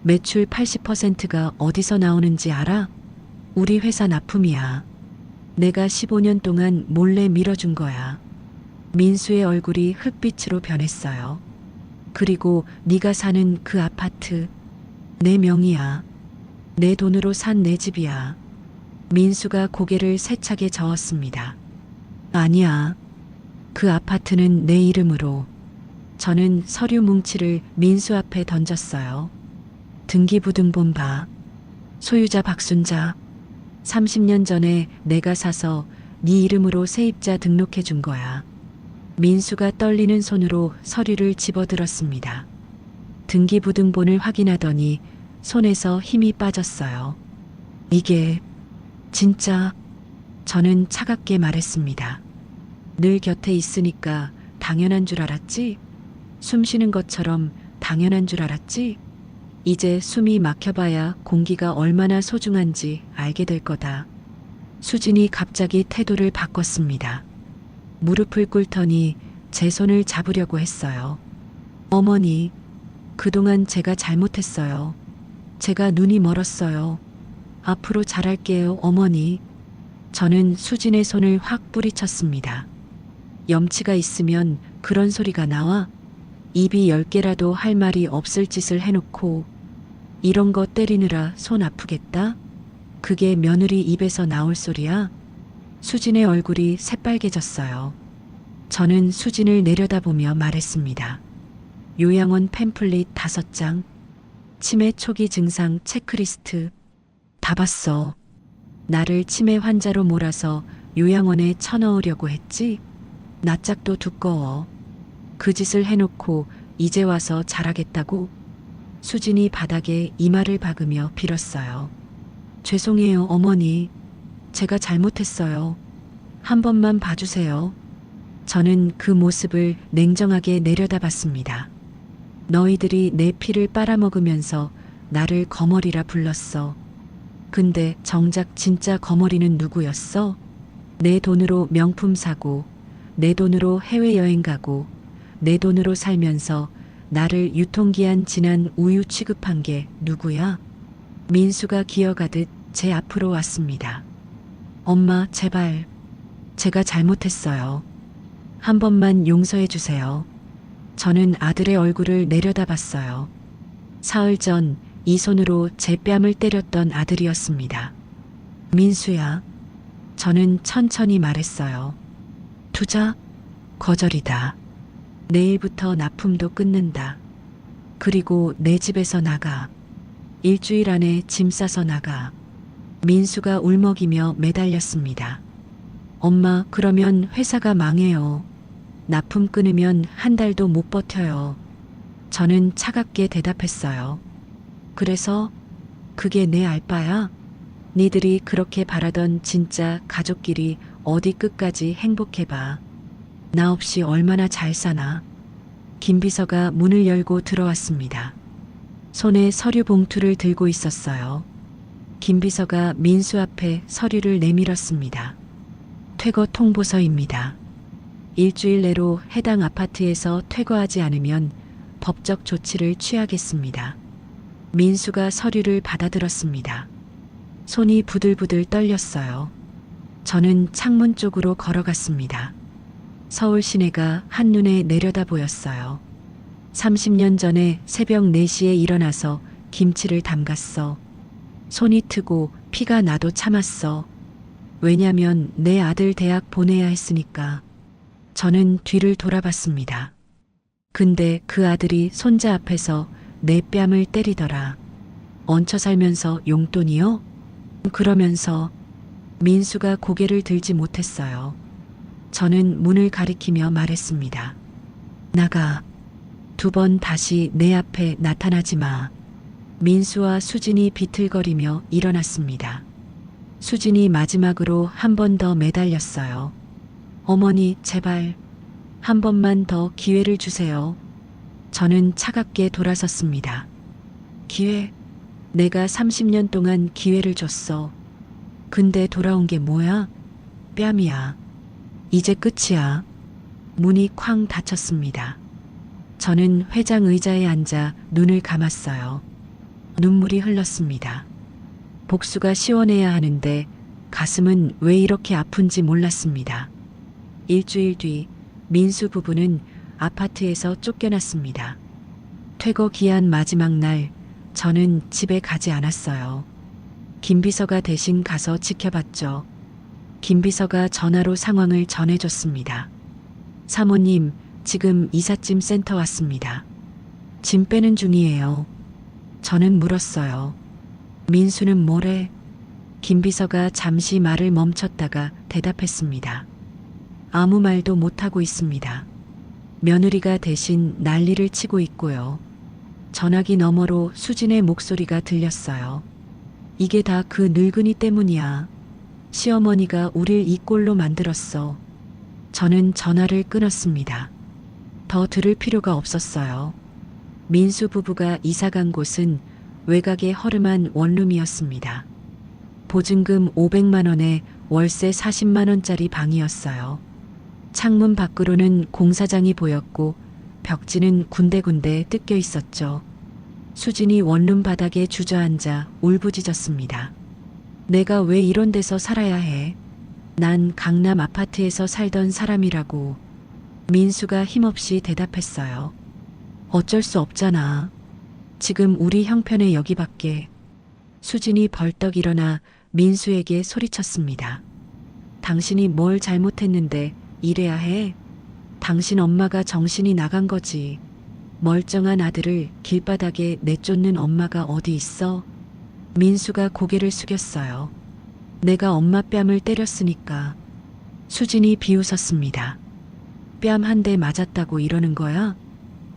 매출 80%가 어디서 나오는지 알아? 우리 회사 납품이야. 내가 15년 동안 몰래 밀어준 거야. 민수의 얼굴이 흑빛으로 변했어요. 그리고 네가 사는 그 아파트, 내 명의야. 내 돈으로 산 내 집이야. 민수가 고개를 세차게 저었습니다. 아니야. 그 아파트는 내 이름으로. 저는 서류 뭉치를 민수 앞에 던졌어요. 등기부등본 봐. 소유자 박순자. 30년 전에 내가 사서 네 이름으로 세입자 등록해 준 거야. 민수가 떨리는 손으로 서류를 집어들었습니다. 등기부등본을 확인하더니 손에서 힘이 빠졌어요. 이게 진짜... 저는 차갑게 말했습니다. 늘 곁에 있으니까 당연한 줄 알았지? 숨 쉬는 것처럼 당연한 줄 알았지? 이제 숨이 막혀봐야 공기가 얼마나 소중한지 알게 될 거다. 수진이 갑자기 태도를 바꿨습니다. 무릎을 꿇더니 제 손을 잡으려고 했어요. 어머니, 그동안 제가 잘못했어요. 제가 눈이 멀었어요. 앞으로 잘할게요, 어머니. 저는 수진의 손을 확 뿌리쳤습니다. 염치가 있으면 그런 소리가 나와? 입이 10개라도 할 말이 없을 짓을 해놓고 이런 거 때리느라 손 아프겠다? 그게 며느리 입에서 나올 소리야? 수진의 얼굴이 새빨개졌어요. 저는 수진을 내려다보며 말했습니다. 요양원 팸플릿 5장, 치매 초기 증상 체크리스트 다 봤어. 나를 치매 환자로 몰아서 요양원에 쳐넣으려고 했지? 낯짝도 두꺼워. 그 짓을 해놓고 이제 와서 잘하겠다고? 수진이 바닥에 이마를 박으며 빌었어요. 죄송해요, 어머니. 제가 잘못했어요. 한 번만 봐주세요. 저는 그 모습을 냉정하게 내려다봤습니다. 너희들이 내 피를 빨아먹으면서 나를 거머리라 불렀어. 근데 정작 진짜 거머리는 누구였어? 내 돈으로 명품 사고, 내 돈으로 해외여행 가고, 내 돈으로 살면서 나를 유통기한 지난 우유 취급한 게 누구야? 민수가 기어가듯 제 앞으로 왔습니다. 엄마, 제발. 제가 잘못했어요. 한 번만 용서해 주세요. 저는 아들의 얼굴을 내려다봤어요. 사흘 전 이 손으로 제 뺨을 때렸던 아들이었습니다. 민수야. 저는 천천히 말했어요. 투자? 거절이다. 내일부터 납품도 끊는다. 그리고 내 집에서 나가. 일주일 안에 짐 싸서 나가. 민수가 울먹이며 매달렸습니다. 엄마, 그러면 회사가 망해요. 납품 끊으면 한 달도 못 버텨요. 저는 차갑게 대답했어요. 그래서 그게 내 알바야? 니들이 그렇게 바라던 진짜 가족끼리 어디 끝까지 행복해봐. 나 없이 얼마나 잘 사나. 김 비서가 문을 열고 들어왔습니다. 손에 서류 봉투를 들고 있었어요. 김비서가 민수 앞에 서류를 내밀었습니다. 퇴거 통보서입니다. 일주일 내로 해당 아파트에서 퇴거하지 않으면 법적 조치를 취하겠습니다. 민수가 서류를 받아들었습니다. 손이 부들부들 떨렸어요. 저는 창문 쪽으로 걸어갔습니다. 서울 시내가 한눈에 내려다 보였어요. 30년 전에 새벽 4시에 일어나서 김치를 담갔어. 손이 트고 피가 나도 참았어. 왜냐면 내 아들 대학 보내야 했으니까. 저는 뒤를 돌아봤습니다. 근데 그 아들이 손자 앞에서 내 뺨을 때리더라. 얹혀 살면서 용돈이요? 그러면서 민수가 고개를 들지 못했어요. 저는 문을 가리키며 말했습니다. 나가. 2번 다시 내 앞에 나타나지 마. 민수와 수진이 비틀거리며 일어났습니다. 수진이 마지막으로 한 번 더 매달렸어요. 어머니, 제발 한 번만 더 기회를 주세요. 저는 차갑게 돌아섰습니다. 기회? 내가 30년 동안 기회를 줬어. 근데 돌아온 게 뭐야? 뺨이야. 이제 끝이야. 문이 쾅 닫혔습니다. 저는 회장 의자에 앉아 눈을 감았어요. 눈물이 흘렀습니다. 복수가 시원해야 하는데 가슴은 왜 이렇게 아픈지 몰랐습니다. 일주일 뒤 민수 부부는 아파트에서 쫓겨났습니다. 퇴거 기한 마지막 날 저는 집에 가지 않았어요. 김비서가 대신 가서 지켜봤죠. 김비서가 전화로 상황을 전해줬습니다. 사모님, 지금 이삿짐 센터 왔습니다. 짐 빼는 중이에요. 저는 물었어요. 민수는 뭐래? 김비서가 잠시 말을 멈췄다가 대답했습니다. 아무 말도 못하고 있습니다. 며느리가 대신 난리를 치고 있고요. 전화기 너머로 수진의 목소리가 들렸어요. 이게 다 그 늙은이 때문이야. 시어머니가 우릴 이 꼴로 만들었어. 저는 전화를 끊었습니다. 더 들을 필요가 없었어요. 민수 부부가 이사간 곳은 외곽의 허름한 원룸이었습니다. 보증금 500만 원에 월세 40만 원짜리 방이었어요. 창문 밖으로는 공사장이 보였고 벽지는 군데군데 뜯겨 있었죠. 수진이 원룸 바닥에 주저앉아 울부짖었습니다. 내가 왜 이런 데서 살아야 해? 난 강남 아파트에서 살던 사람이라고. 민수가 힘없이 대답했어요. 어쩔 수 없잖아. 지금 우리 형편에 여기밖에. 수진이 벌떡 일어나 민수에게 소리쳤습니다. 당신이 뭘 잘못했는데 이래야 해? 당신 엄마가 정신이 나간 거지. 멀쩡한 아들을 길바닥에 내쫓는 엄마가 어디 있어? 민수가 고개를 숙였어요. 내가 엄마 뺨을 때렸으니까. 수진이 비웃었습니다. 뺨 한 대 맞았다고 이러는 거야?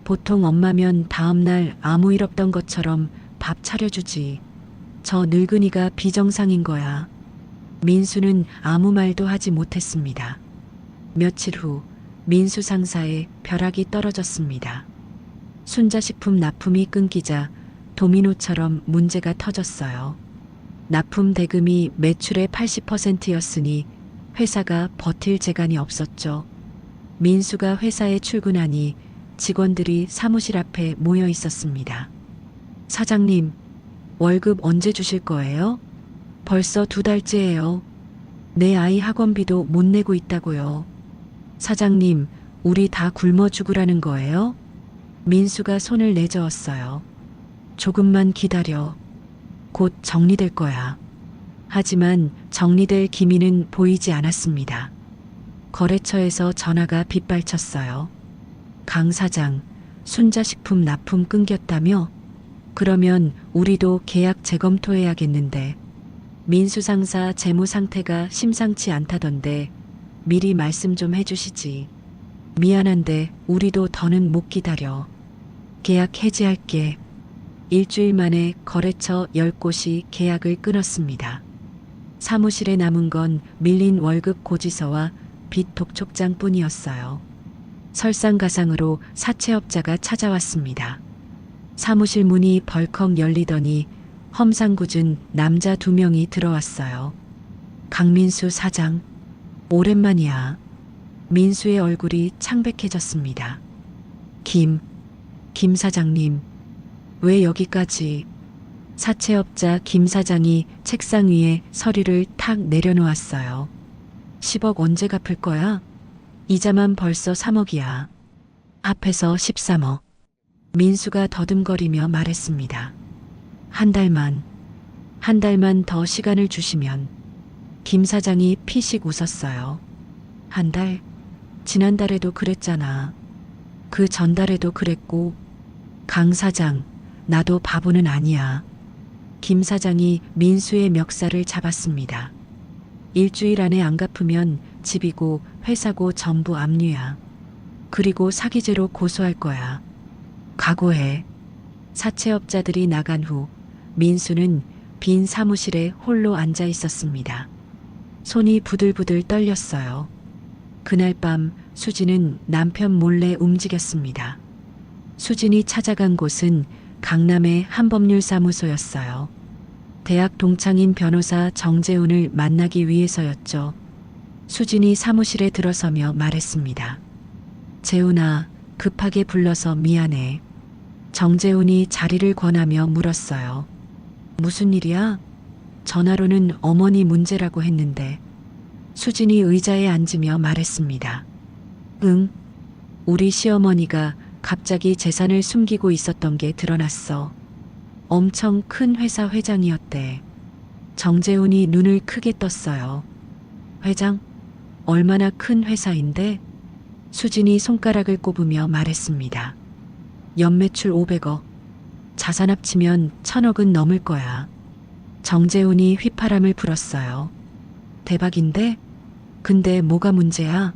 보통 엄마면 다음날 아무 일 없던 것처럼 밥 차려주지. 저 늙은이가 비정상인 거야. 민수는 아무 말도 하지 못했습니다. 며칠 후 민수 상사의 벼락이 떨어졌습니다. 순자식품 납품이 끊기자 도미노처럼 문제가 터졌어요. 납품 대금이 매출의 80%였으니 회사가 버틸 재간이 없었죠. 민수가 회사에 출근하니 직원들이 사무실 앞에 모여 있었습니다. 사장님, 월급 언제 주실 거예요? 벌써 2달째예요. 내 아이 학원비도 못 내고 있다고요. 사장님, 우리 다 굶어 죽으라는 거예요? 민수가 손을 내저었어요. 조금만 기다려. 곧 정리될 거야. 하지만 정리될 기미는 보이지 않았습니다. 거래처에서 전화가 빗발쳤어요. 강 사장, 순자식품 납품 끊겼다며? 그러면 우리도 계약 재검토해야겠는데. 민수 상사 재무 상태가 심상치 않다던데 미리 말씀 좀 해주시지. 미안한데 우리도 더는 못 기다려. 계약 해지할게. 일주일 만에 거래처 10곳이 계약을 끊었습니다. 사무실에 남은 건 밀린 월급 고지서와 빚 독촉장 뿐이었어요. 설상가상으로 사채업자가 찾아왔습니다. 사무실 문이 벌컥 열리더니 험상궂은 남자 2명이 들어왔어요. 강민수 사장, 오랜만이야. 민수의 얼굴이 창백해졌습니다. 김 사장님, 왜 여기까지? 사채업자 김 사장이 책상 위에 서류를 탁 내려놓았어요. 10억 언제 갚을 거야? 이자만 벌써 3억이야. 합해서 13억. 민수가 더듬거리며 말했습니다. 한 달만 더 시간을 주시면. 김 사장이 피식 웃었어요. 한 달? 지난달에도 그랬잖아. 그 전달에도 그랬고. 강 사장, 나도 바보는 아니야. 김 사장이 민수의 멱살을 잡았습니다. 일주일 안에 안 갚으면 집이고 회사고 전부 압류야. 그리고 사기죄로 고소할 거야. 각오해. 사채업자들이 나간 후 민수는 빈 사무실에 홀로 앉아 있었습니다. 손이 부들부들 떨렸어요. 그날 밤 수진은 남편 몰래 움직였습니다. 수진이 찾아간 곳은 강남의 한법률사무소였어요. 대학 동창인 변호사 정재훈을 만나기 위해서였죠. 수진이 사무실에 들어서며 말했습니다. 재훈아, 급하게 불러서 미안해. 정재훈이 자리를 권하며 물었어요. 무슨 일이야? 전화로는 어머니 문제라고 했는데. 수진이 의자에 앉으며 말했습니다. 응, 우리 시어머니가 갑자기 재산을 숨기고 있었던 게 드러났어. 엄청 큰 회사 회장이었대. 정재훈이 눈을 크게 떴어요. 회장? 얼마나 큰 회사인데? 수진이 손가락을 꼽으며 말했습니다. 연매출 500억. 자산 합치면 1000억은 넘을 거야. 정재훈이 휘파람을 불었어요. 대박인데? 근데 뭐가 문제야?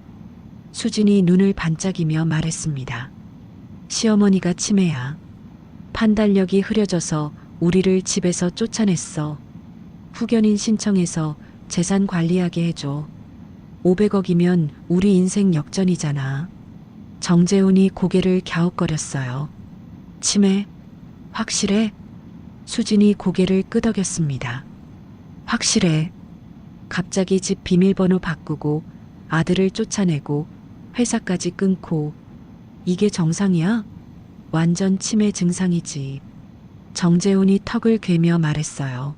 수진이 눈을 반짝이며 말했습니다. 시어머니가 치매야. 판단력이 흐려져서 우리를 집에서 쫓아냈어. 후견인 신청해서 재산 관리하게 해줘. 500억이면 우리 인생 역전이잖아. 정재훈이 고개를 갸웃거렸어요. 치매? 확실해? 수진이 고개를 끄덕였습니다. 확실해. 갑자기 집 비밀번호 바꾸고 아들을 쫓아내고 회사까지 끊고. 이게 정상이야? 완전 치매 증상이지. 정재훈이 턱을 괴며 말했어요.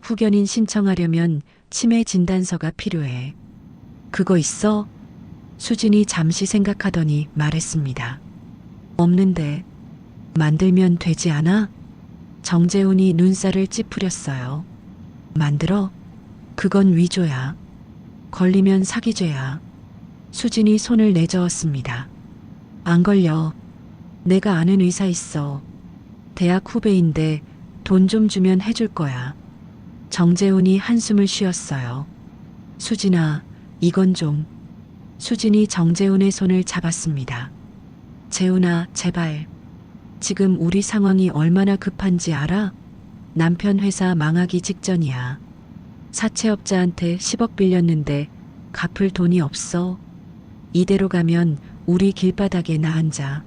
후견인 신청하려면 치매 진단서가 필요해. 그거 있어? 수진이 잠시 생각하더니 말했습니다. 없는데. 만들면 되지 않아? 정재훈이 눈살을 찌푸렸어요. 만들어? 그건 위조야. 걸리면 사기죄야. 수진이 손을 내저었습니다. 안 걸려. 내가 아는 의사 있어. 대학 후배인데 돈 좀 주면 해줄 거야. 정재훈이 한숨을 쉬었어요. 수진아, 이건 좀. 수진이 정재훈의 손을 잡았습니다. 재훈아, 제발. 지금 우리 상황이 얼마나 급한지 알아? 남편 회사 망하기 직전이야. 사채업자한테 10억 빌렸는데 갚을 돈이 없어. 이대로 가면 우리 길바닥에 나 앉아.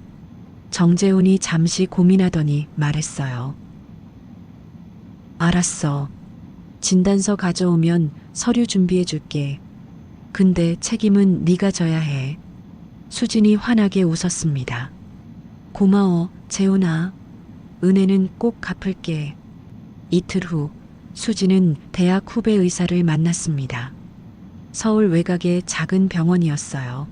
정재훈이 잠시 고민하더니 말했어요. 알았어. 진단서 가져오면 서류 준비해 줄게. 근데 책임은 네가 져야 해. 수진이 환하게 웃었습니다. 고마워, 재훈아. 은혜는 꼭 갚을게. 이틀 후 수진은 대학 후배 의사를 만났습니다. 서울 외곽의 작은 병원이었어요.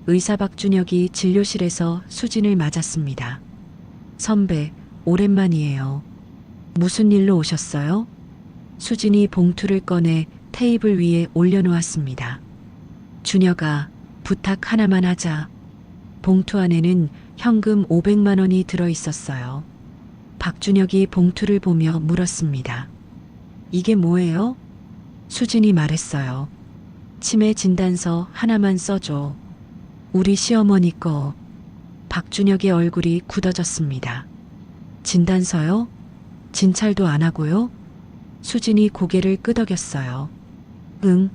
의사 박준혁이 진료실에서 수진을 맞았습니다. 선배, 오랜만이에요. 무슨 일로 오셨어요? 수진이 봉투를 꺼내 테이블 위에 올려놓았습니다. 준혁아, 부탁 하나만 하자. 봉투 안에는 현금 500만 원이 들어있었어요. 박준혁이 봉투를 보며 물었습니다. 이게 뭐예요? 수진이 말했어요. 치매 진단서 하나만 써줘. 우리 시어머니 거. 박준혁의 얼굴이 굳어졌습니다. 진단서요? 진찰도 안 하고요? 수진이 고개를 끄덕였어요. 응.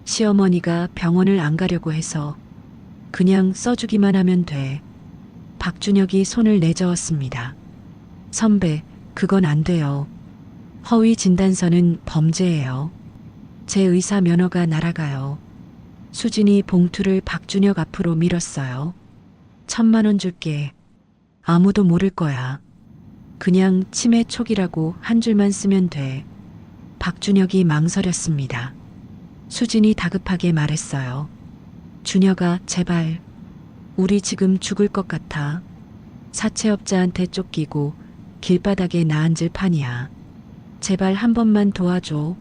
시어머니가 병원을 안 가려고 해서 그냥 써주기만 하면 돼. 박준혁이 손을 내저었습니다. 선배, 그건 안 돼요. 허위 진단서는 범죄예요. 제 의사 면허가 날아가요. 수진이 봉투를 박준혁 앞으로 밀었어요. 1,000만 원 줄게. 아무도 모를 거야. 그냥 치매 촉이라고 한 줄만 쓰면 돼. 박준혁이 망설였습니다. 수진이 다급하게 말했어요. 준혁아, 제발. 우리 지금 죽을 것 같아. 사채업자한테 쫓기고 길바닥에 나앉을 판이야. 제발 한 번만 도와줘.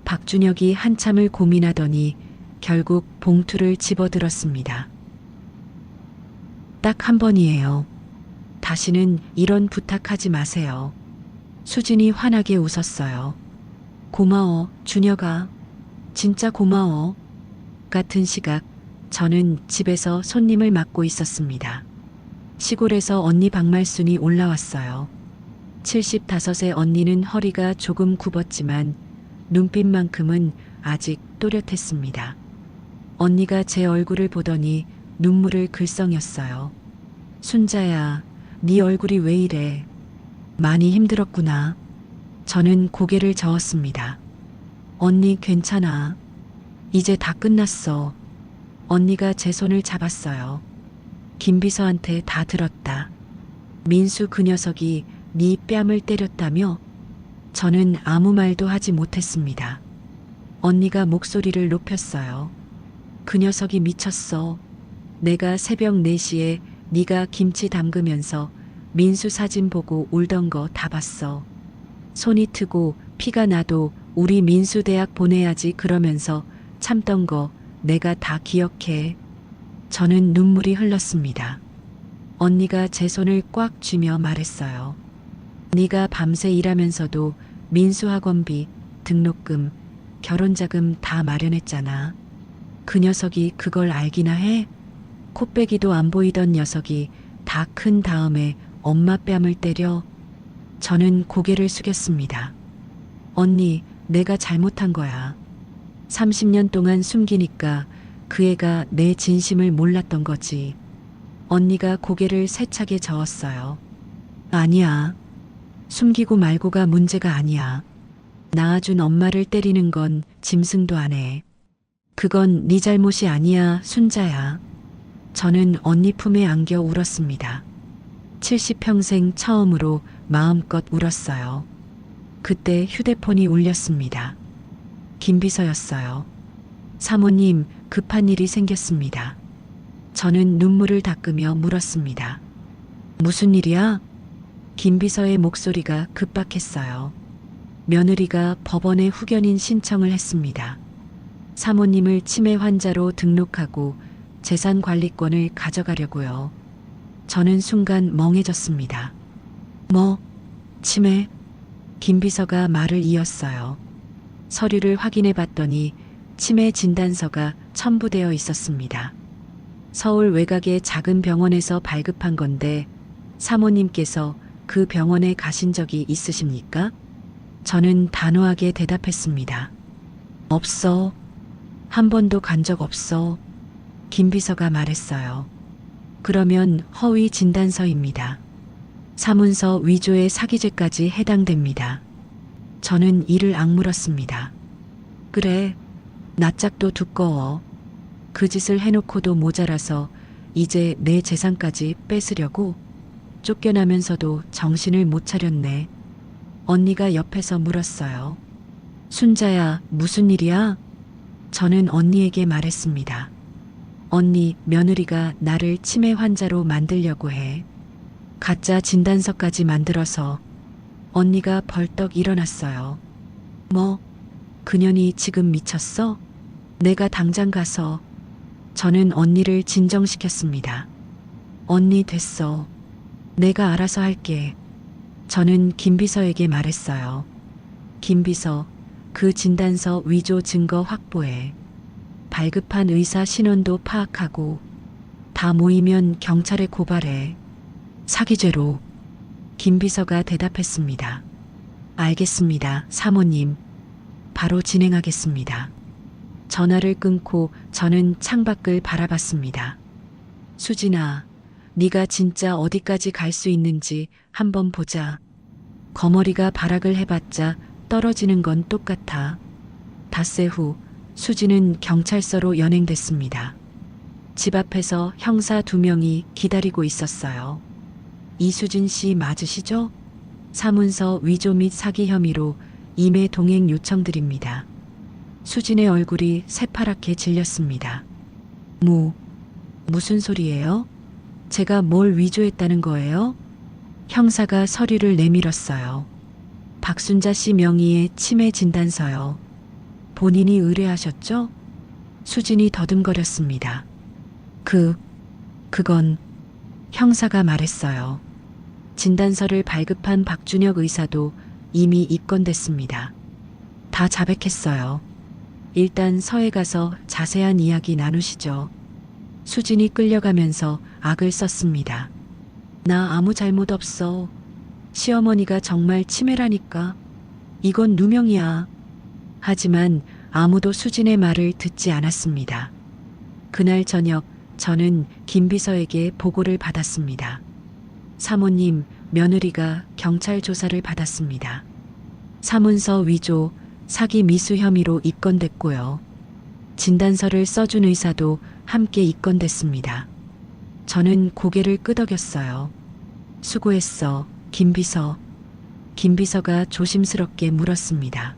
박준혁이 한참을 고민하더니 결국 봉투를 집어들었습니다. 딱 한 번이에요. 다시는 이런 부탁하지 마세요. 수진이 환하게 웃었어요. 고마워, 준혁아. 진짜 고마워. 같은 시각 저는 집에서 손님을 맡고 있었습니다. 시골에서 언니 박말순이 올라왔어요. 75의 언니는 허리가 조금 굽었지만 눈빛만큼은 아직 또렷했습니다. 언니가 제 얼굴을 보더니 눈물을 글썽였어요. 순자야, 네 얼굴이 왜 이래? 많이 힘들었구나. 저는 고개를 저었습니다. 언니 괜찮아. 이제 다 끝났어. 언니가 제 손을 잡았어요. 김비서한테 다 들었다. 민수 그 녀석이 네 뺨을 때렸다며? 저는 아무 말도 하지 못했습니다. 언니가 목소리를 높였어요. 그 녀석이 미쳤어. 내가 새벽 4시에 네가 김치 담그면서 민수 사진 보고 울던 거 다 봤어. 손이 트고 피가 나도 우리 민수 대학 보내야지 그러면서 참던 거 내가 다 기억해. 저는 눈물이 흘렀습니다. 언니가 제 손을 꽉 쥐며 말했어요. 네가 밤새 일하면서도 민수 학원비, 등록금, 결혼자금 다 마련했잖아. 그 녀석이 그걸 알기나 해? 코빼기도 안 보이던 녀석이 다 큰 다음에 엄마 뺨을 때려. 저는 고개를 숙였습니다. 언니, 내가 잘못한 거야. 30년 동안 숨기니까 그 애가 내 진심을 몰랐던 거지. 언니가 고개를 세차게 저었어요. 아니야. 숨기고 말고가 문제가 아니야. 낳아준 엄마를 때리는 건 짐승도 안 해. 그건 네 잘못이 아니야, 순자야. 저는 언니 품에 안겨 울었습니다. 70평생 처음으로 마음껏 울었어요. 그때 휴대폰이 울렸습니다. 김비서였어요. 사모님, 급한 일이 생겼습니다. 저는 눈물을 닦으며 물었습니다. 무슨 일이야? 김비서의 목소리가 급박했어요. 며느리가 법원에 후견인 신청을 했습니다. 사모님을 치매 환자로 등록하고 재산 관리권을 가져가려고요. 저는 순간 멍해졌습니다. 뭐? 치매? 김비서가 말을 이었어요. 서류를 확인해 봤더니 치매 진단서가 첨부되어 있었습니다. 서울 외곽의 작은 병원에서 발급한 건데 사모님께서 그 병원에 가신 적이 있으십니까? 저는 단호하게 대답했습니다. 없어. 한 번도 간 적 없어. 김비서가 말했어요. 그러면 허위 진단서입니다. 사문서 위조의 사기죄까지 해당됩니다. 저는 이를 악물었습니다. 그래, 낯짝도 두꺼워. 그 짓을 해놓고도 모자라서 이제 내 재산까지 뺏으려고? 쫓겨나면서도 정신을 못 차렸네. 언니가 옆에서 물었어요. 순자야, 무슨 일이야? 저는 언니에게 말했습니다. 언니, 며느리가 나를 치매 환자로 만들려고 해. 가짜 진단서까지 만들어서. 언니가 벌떡 일어났어요. 뭐? 그년이 지금 미쳤어? 내가 당장 가서. 저는 언니를 진정시켰습니다. 언니 됐어. 내가 알아서 할게. 저는 김비서에게 말했어요. 김비서, 그 진단서 위조 증거 확보해. 발급한 의사 신원도 파악하고 다 모이면 경찰에 고발해. 사기죄로. 김비서가 대답했습니다. 알겠습니다, 사모님. 바로 진행하겠습니다. 전화를 끊고 저는 창밖을 바라봤습니다. 수진아, 네가 진짜 어디까지 갈 수 있는지 한번 보자. 거머리가 발악을 해봤자 떨어지는 건 똑같아. 닷새 후 수진은 경찰서로 연행됐습니다. 집 앞에서 형사 2명이 기다리고 있었어요. 이수진 씨 맞으시죠? 사문서 위조 및 사기 혐의로 임해 동행 요청드립니다. 수진의 얼굴이 새파랗게 질렸습니다. 무슨 소리예요? 제가 뭘 위조했다는 거예요? 형사가 서류를 내밀었어요. 박순자 씨 명의의 치매 진단서요. 본인이 의뢰하셨죠? 수진이 더듬거렸습니다. 그건 형사가 말했어요. 진단서를 발급한 박준혁 의사도 이미 입건됐습니다. 다 자백했어요. 일단 서에 가서 자세한 이야기 나누시죠. 수진이 끌려가면서 악을 썼습니다. 나 아무 잘못 없어. 시어머니가 정말 치매라니까. 이건 누명이야. 하지만 아무도 수진의 말을 듣지 않았습니다. 그날 저녁 저는 김 비서에게 보고를 받았습니다. 사모님, 며느리가 경찰 조사를 받았습니다. 사문서 위조, 사기 미수 혐의로 입건됐고요. 진단서를 써준 의사도 함께 입건됐습니다. 저는 고개를 끄덕였어요. 수고했어, 김 비서. 김 비서가 조심스럽게 물었습니다.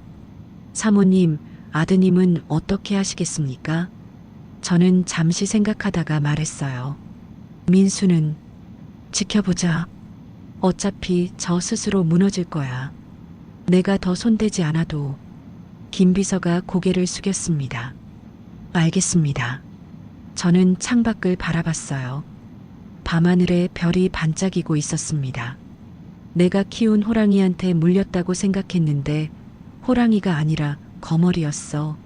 사모님, 아드님은 어떻게 하시겠습니까? 저는 잠시 생각하다가 말했어요. 민수는 지켜보자. 어차피 저 스스로 무너질 거야. 내가 더 손대지 않아도. 김 비서가 고개를 숙였습니다. 알겠습니다. 저는 창밖을 바라봤어요. 밤하늘에 별이 반짝이고 있었습니다. 내가 키운 호랑이한테 물렸다고 생각했는데 호랑이가 아니라 거머리였어.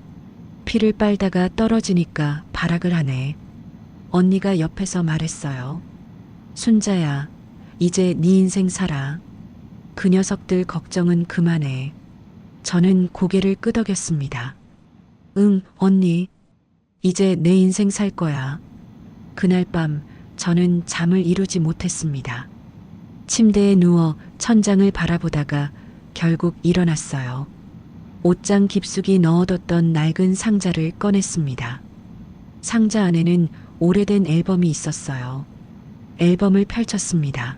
피를 빨다가 떨어지니까 발악을 하네. 언니가 옆에서 말했어요. 순자야, 이제 네 인생 살아. 그 녀석들 걱정은 그만해. 저는 고개를 끄덕였습니다. 응, 언니. 이제 내 인생 살 거야. 그날 밤 저는 잠을 이루지 못했습니다. 침대에 누워 천장을 바라보다가 결국 일어났어요. 옷장 깊숙이 넣어뒀던 낡은 상자를 꺼냈습니다. 상자 안에는 오래된 앨범이 있었어요. 앨범을 펼쳤습니다.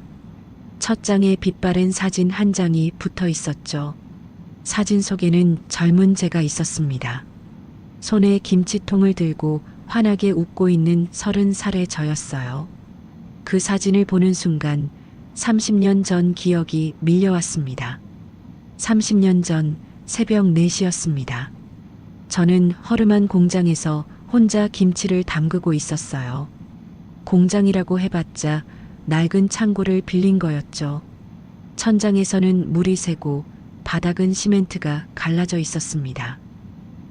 첫 장에 빛바랜 사진 한 장이 붙어 있었죠. 사진 속에는 젊은 제가 있었습니다. 손에 김치통을 들고 환하게 웃고 있는 30살의 저였어요. 그 사진을 보는 순간 30년 전 기억이 밀려왔습니다. 30년 전 새벽 4시였습니다. 저는 허름한 공장에서 혼자 김치를 담그고 있었어요. 공장이라고 해봤자 낡은 창고를 빌린 거였죠. 천장에서는 물이 새고 바닥은 시멘트가 갈라져 있었습니다.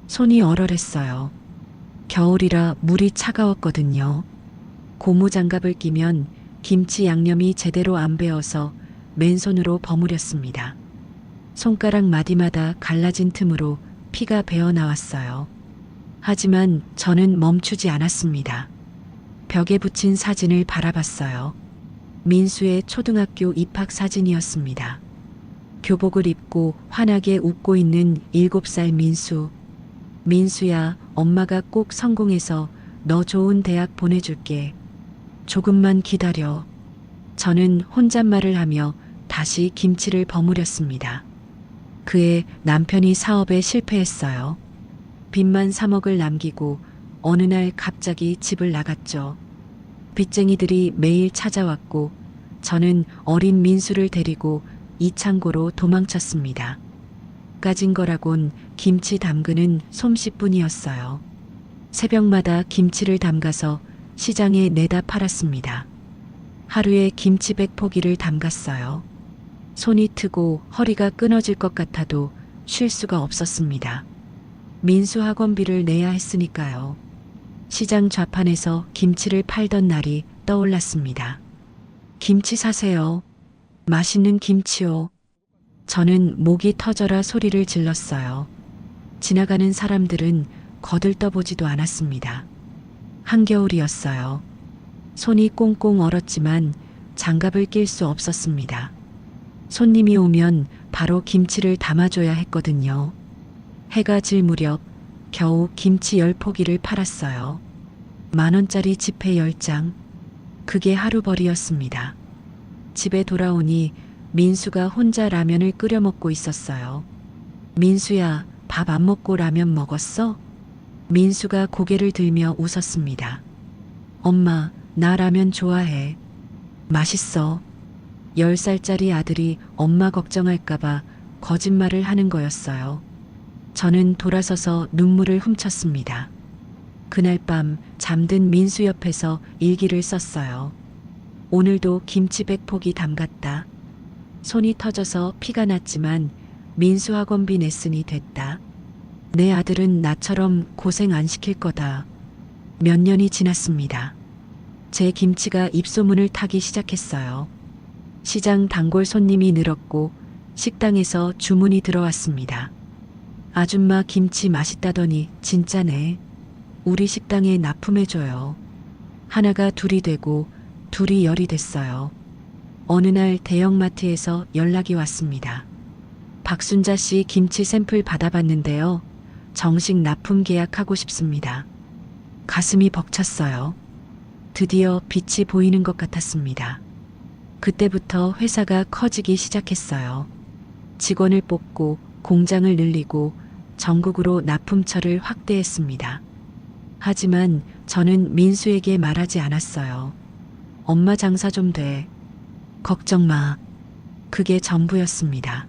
손이 얼얼했어요. 겨울이라 물이 차가웠거든요. 고무장갑을 끼면 김치 양념이 제대로 안 배어서 맨손으로 버무렸습니다. 손가락 마디마다 갈라진 틈으로 피가 배어 나왔어요. 하지만 저는 멈추지 않았습니다. 벽에 붙인 사진을 바라봤어요. 민수의 초등학교 입학 사진이었습니다. 교복을 입고 환하게 웃고 있는 7살 민수. 민수야, 엄마가 꼭 성공해서 너 좋은 대학 보내줄게. 조금만 기다려. 저는 혼잣말을 하며 다시 김치를 버무렸습니다. 그의 남편이 사업에 실패했어요. 빚만 3억을 남기고 어느 날 갑자기 집을 나갔죠. 빚쟁이들이 매일 찾아왔고 저는 어린 민수를 데리고 이창고로 도망쳤습니다. 가진 거라곤 김치 담그는 솜씨뿐이었어요. 새벽마다 김치를 담가서 시장에 내다 팔았습니다. 하루에 김치 100포기를 담갔어요. 손이 트고 허리가 끊어질 것 같아도 쉴 수가 없었습니다. 민수 학원비를 내야 했으니까요. 시장 좌판에서 김치를 팔던 날이 떠올랐습니다. 김치 사세요. 맛있는 김치요. 저는 목이 터져라 소리를 질렀어요. 지나가는 사람들은 거들떠보지도 않았습니다. 한겨울이었어요. 손이 꽁꽁 얼었지만 장갑을 낄 수 없었습니다. 손님이 오면 바로 김치를 담아줘야 했거든요. 해가 질 무렵 겨우 김치 10포기를 팔았어요. 10,000원짜리 지폐 10장. 그게 하루벌이였습니다. 집에 돌아오니 민수가 혼자 라면을 끓여 먹고 있었어요. 민수야, 밥 안 먹고 라면 먹었어? 민수가 고개를 들며 웃었습니다. 엄마, 나 라면 좋아해. 맛있어. 10살짜리 아들이 엄마 걱정할까봐 거짓말을 하는 거였어요. 저는 돌아서서 눈물을 훔쳤습니다. 그날 밤 잠든 민수 옆에서 일기를 썼어요. 오늘도 김치 100포기 담갔다. 손이 터져서 피가 났지만 민수 학원비 냈으니 됐다. 내 아들은 나처럼 고생 안 시킬 거다. 몇 년이 지났습니다. 제 김치가 입소문을 타기 시작했어요. 시장 단골 손님이 늘었고 식당에서 주문이 들어왔습니다. 아줌마 김치 맛있다더니 진짜네. 우리 식당에 납품해줘요. 하나가 둘이 되고 둘이 열이 됐어요. 어느 날 대형마트에서 연락이 왔습니다. 박순자 씨 김치 샘플 받아봤는데요. 정식 납품 계약하고 싶습니다. 가슴이 벅찼어요. 드디어 빛이 보이는 것 같았습니다. 그때부터 회사가 커지기 시작했어요. 직원을 뽑고 공장을 늘리고 전국으로 납품처를 확대했습니다. 하지만 저는 민수에게 말하지 않았어요. 엄마 장사 좀 돼. 걱정 마. 그게 전부였습니다.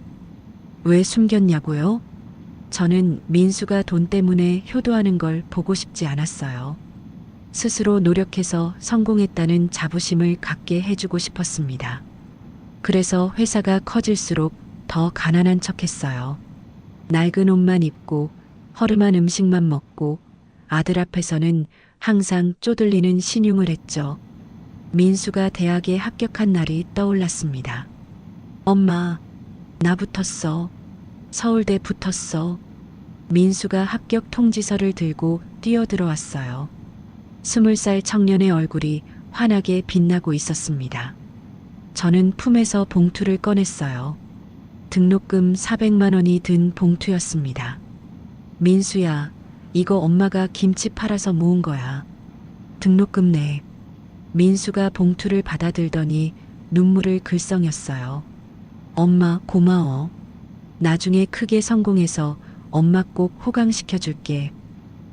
왜 숨겼냐고요? 저는 민수가 돈 때문에 효도하는 걸 보고 싶지 않았어요. 스스로 노력해서 성공했다는 자부심을 갖게 해주고 싶었습니다. 그래서 회사가 커질수록 더 가난한 척했어요. 낡은 옷만 입고 허름한 음식만 먹고 아들 앞에서는 항상 쪼들리는 신용을 했죠. 민수가 대학에 합격한 날이 떠올랐습니다. 엄마, 나 붙었어. 서울대 붙었어. 민수가 합격 통지서를 들고 뛰어들어왔어요. 20살 청년의 얼굴이 환하게 빛나고 있었습니다. 저는 품에서 봉투를 꺼냈어요. 등록금 400만 원이 든 봉투였습니다. 민수야, 이거 엄마가 김치 팔아서 모은 거야. 등록금 내. 민수가 봉투를 받아들더니 눈물을 글썽였어요. 엄마 고마워. 나중에 크게 성공해서 엄마 꼭 호강시켜줄게.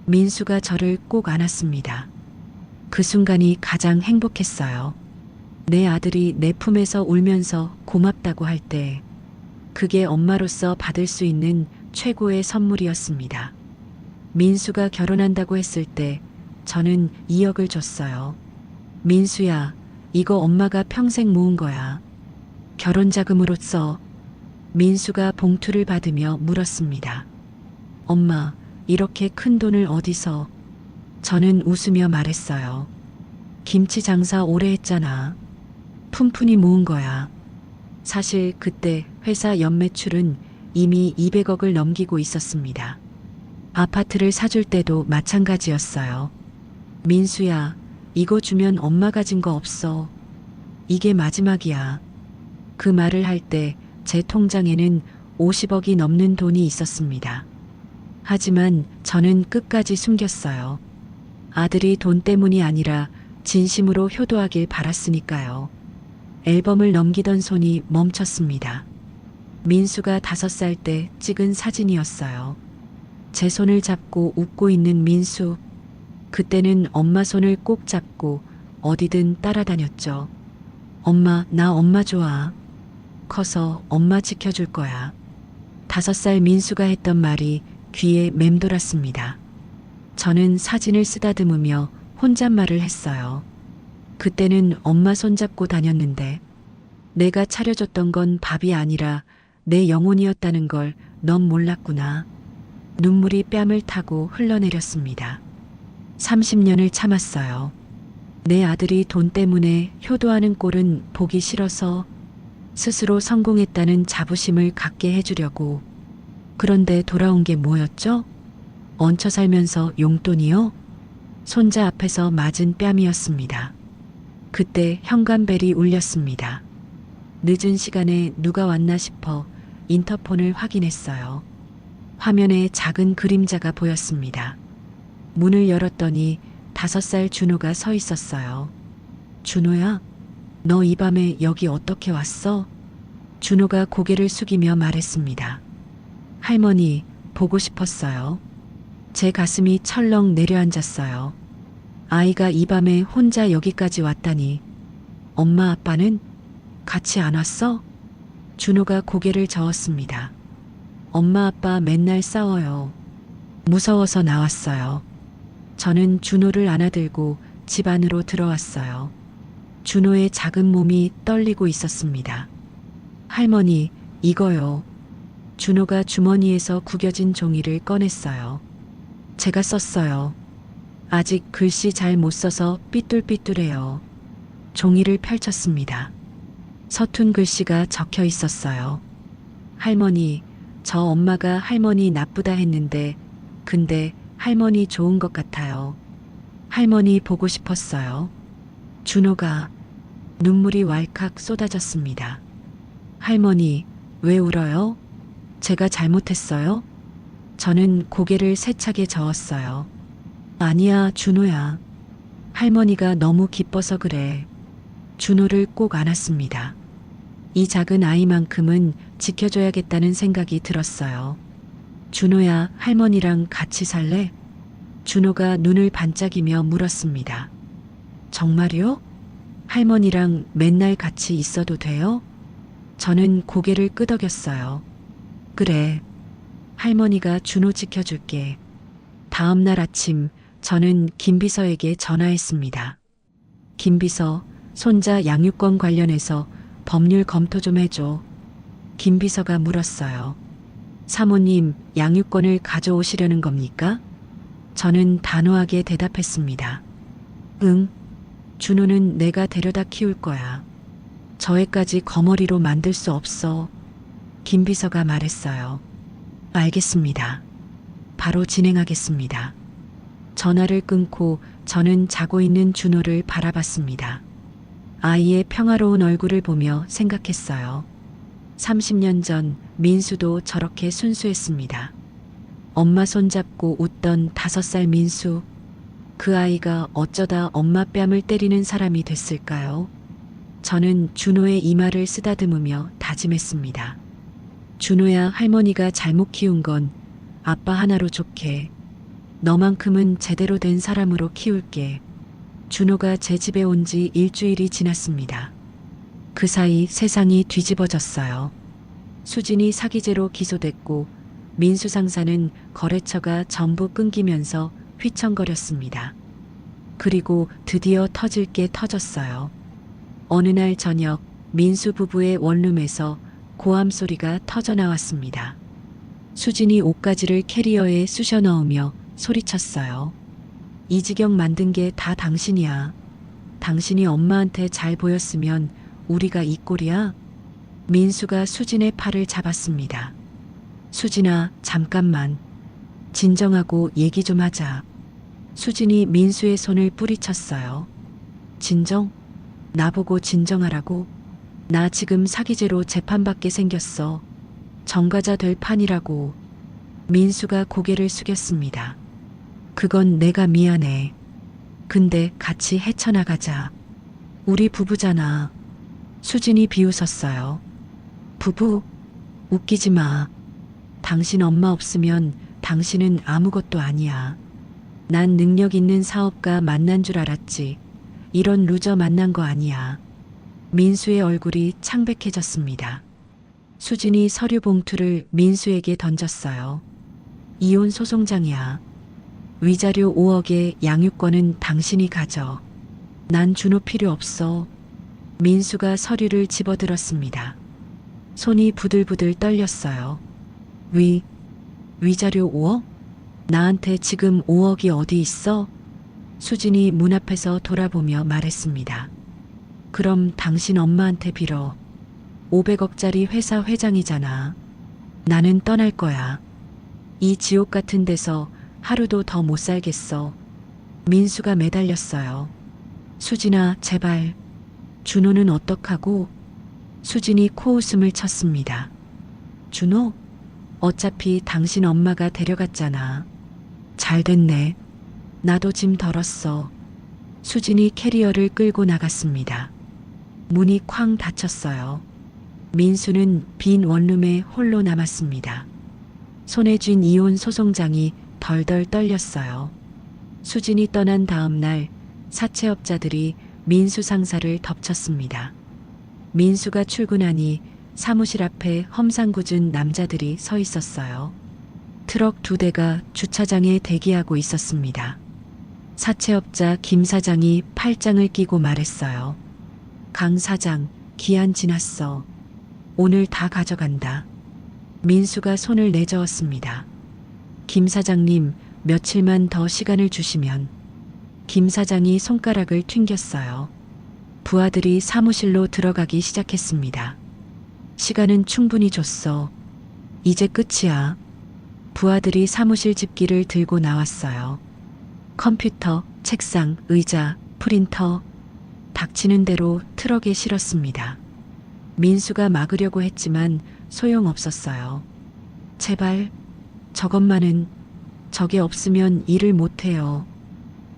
민수가 저를 꼭 안았습니다. 그 순간이 가장 행복했어요. 내 아들이 내 품에서 울면서 고맙다고 할 때, 그게 엄마로서 받을 수 있는 최고의 선물이었습니다. 민수가 결혼한다고 했을 때 저는 2억을 줬어요. 민수야, 이거 엄마가 평생 모은 거야. 결혼자금으로 써. 민수가 봉투를 받으며 물었습니다. 엄마, 이렇게 큰 돈을 어디서? 저는 웃으며 말했어요. 김치 장사 오래 했잖아. 푼푼히 모은 거야. 사실 그때 회사 연매출은 이미 200억을 넘기고 있었습니다. 아파트를 사줄 때도 마찬가지였어요. 민수야, 이거 주면 엄마 가진 거 없어. 이게 마지막이야. 그 말을 할 때 제 통장에는 50억이 넘는 돈이 있었습니다. 하지만 저는 끝까지 숨겼어요. 아들이 돈 때문이 아니라 진심으로 효도하길 바랐으니까요. 앨범을 넘기던 손이 멈췄습니다. 민수가 5살 때 찍은 사진이었어요. 제 손을 잡고 웃고 있는 민수. 그때는 엄마 손을 꼭 잡고 어디든 따라다녔죠. 엄마, 나 엄마 좋아. 커서 엄마 지켜줄 거야. 5살 민수가 했던 말이 귀에 맴돌았습니다. 저는 사진을 쓰다듬으며 혼잣말을 했어요. 그때는 엄마 손잡고 다녔는데 내가 차려줬던 건 밥이 아니라 내 영혼이었다는 걸 넌 몰랐구나. 눈물이 뺨을 타고 흘러내렸습니다. 30년을 참았어요. 내 아들이 돈 때문에 효도하는 꼴은 보기 싫어서 스스로 성공했다는 자부심을 갖게 해주려고. 그런데 돌아온 게 뭐였죠? 얹혀 살면서 용돈이요? 손자 앞에서 맞은 뺨이었습니다. 그때 현관벨이 울렸습니다. 늦은 시간에 누가 왔나 싶어 인터폰을 확인했어요. 화면에 작은 그림자가 보였습니다. 문을 열었더니 5살 준호가 서 있었어요. 준호야, 너 이 밤에 여기 어떻게 왔어? 준호가 고개를 숙이며 말했습니다. 할머니, 보고 싶었어요. 제 가슴이 철렁 내려앉았어요. 아이가 이 밤에 혼자 여기까지 왔다니. 엄마 아빠는 같이 안 왔어? 준호가 고개를 저었습니다. 엄마 아빠 맨날 싸워요. 무서워서 나왔어요. 저는 준호를 안아들고 집 안으로 들어왔어요. 준호의 작은 몸이 떨리고 있었습니다. 할머니, 이거요. 준호가 주머니에서 구겨진 종이를 꺼냈어요. 제가 썼어요. 아직 글씨 잘 못 써서 삐뚤삐뚤해요. 종이를 펼쳤습니다. 서툰 글씨가 적혀 있었어요. 할머니, 저 엄마가 할머니 나쁘다 했는데, 근데 할머니 좋은 것 같아요. 할머니 보고 싶었어요. 준호가 눈물이 왈칵 쏟아졌습니다. 할머니, 왜 울어요? 제가 잘못했어요? 저는 고개를 세차게 저었어요. 아니야, 준호야. 할머니가 너무 기뻐서 그래. 준호를 꼭 안았습니다. 이 작은 아이만큼은 지켜줘야겠다는 생각이 들었어요. 준호야, 할머니랑 같이 살래? 준호가 눈을 반짝이며 물었습니다. 정말요? 할머니랑 맨날 같이 있어도 돼요? 저는 고개를 끄덕였어요. 그래. 할머니가 준호 지켜줄게. 다음 날 아침 저는 김비서에게 전화했습니다. 김비서, 손자 양육권 관련해서 법률 검토 좀 해줘. 김비서가 물었어요. 사모님, 양육권을 가져오시려는 겁니까? 저는 단호하게 대답했습니다. 응. 준호는 내가 데려다 키울 거야. 저 애까지 거머리로 만들 수 없어. 김비서가 말했어요. 알겠습니다. 바로 진행하겠습니다. 전화를 끊고 저는 자고 있는 준호를 바라봤습니다. 아이의 평화로운 얼굴을 보며 생각했어요. 30년 전 민수도 저렇게 순수했습니다. 엄마 손잡고 웃던 5살 민수. 그 아이가 어쩌다 엄마 뺨을 때리는 사람이 됐을까요? 저는 준호의 이마를 쓰다듬으며 다짐했습니다. 준호야, 할머니가 잘못 키운 건 아빠 하나로 좋게. 너만큼은 제대로 된 사람으로 키울게. 준호가 제 집에 온 지 일주일이 지났습니다. 그 사이 세상이 뒤집어졌어요. 수진이 사기죄로 기소됐고 민수 상사는 거래처가 전부 끊기면서 휘청거렸습니다. 그리고 드디어 터질 게 터졌어요. 어느 날 저녁 민수 부부의 원룸에서 고함 소리가 터져 나왔습니다. 수진이 옷가지를 캐리어에 쑤셔 넣으며 소리쳤어요. 이 지경 만든 게 다 당신이야. 당신이 엄마한테 잘 보였으면 우리가 이 꼴이야. 민수가 수진의 팔을 잡았습니다. 수진아, 잠깐만. 진정하고 얘기 좀 하자. 수진이 민수의 손을 뿌리쳤어요. 진정? 나보고 진정하라고? 나 지금 사기죄로 재판받게 생겼어. 전과자 될 판이라고. 민수가 고개를 숙였습니다. 그건 내가 미안해. 근데 같이 헤쳐나가자. 우리 부부잖아. 수진이 비웃었어요. 부부? 웃기지 마. 당신 엄마 없으면 당신은 아무것도 아니야. 난 능력 있는 사업가 만난 줄 알았지. 이런 루저 만난 거 아니야. 민수의 얼굴이 창백해졌습니다. 수진이 서류 봉투를 민수에게 던졌어요. 이혼 소송장이야. 위자료 5억에 양육권은 당신이 가져. 난 준호 필요 없어. 민수가 서류를 집어들었습니다. 손이 부들부들 떨렸어요. 위자료 5억? 나한테 지금 5억이 어디 있어? 수진이 문 앞에서 돌아보며 말했습니다. 그럼 당신 엄마한테 빌어. 500억짜리 회사 회장이잖아. 나는 떠날 거야. 이 지옥 같은 데서 하루도 더 못 살겠어. 민수가 매달렸어요. 수진아, 제발. 준호는 어떡하고? 수진이 코웃음을 쳤습니다. 준호, 어차피 당신 엄마가 데려갔잖아. 잘 됐네. 나도 짐 덜었어. 수진이 캐리어를 끌고 나갔습니다. 문이 쾅 닫혔어요. 민수는 빈 원룸에 홀로 남았습니다. 손에 쥔 이혼 소송장이 덜덜 떨렸어요. 수진이 떠난 다음 날 사채업자들이 민수 상사를 덮쳤습니다. 민수가 출근하니 사무실 앞에 험상궂은 남자들이 서 있었어요. 트럭 2대가 주차장에 대기하고 있었습니다. 사채업자 김 사장이 팔짱을 끼고 말했어요. 강 사장, 기한 지났어. 오늘 다 가져간다. 민수가 손을 내저었습니다. 김 사장님, 며칠만 더 시간을 주시면. 김 사장이 손가락을 튕겼어요. 부하들이 사무실로 들어가기 시작했습니다. 시간은 충분히 줬어. 이제 끝이야. 부하들이 사무실 집기를 들고 나왔어요. 컴퓨터, 책상, 의자, 프린터, 닥치는 대로 트럭에 실었습니다. 민수가 막으려고 했지만 소용없었어요. 제발, 저것만은, 저게 없으면 일을 못해요.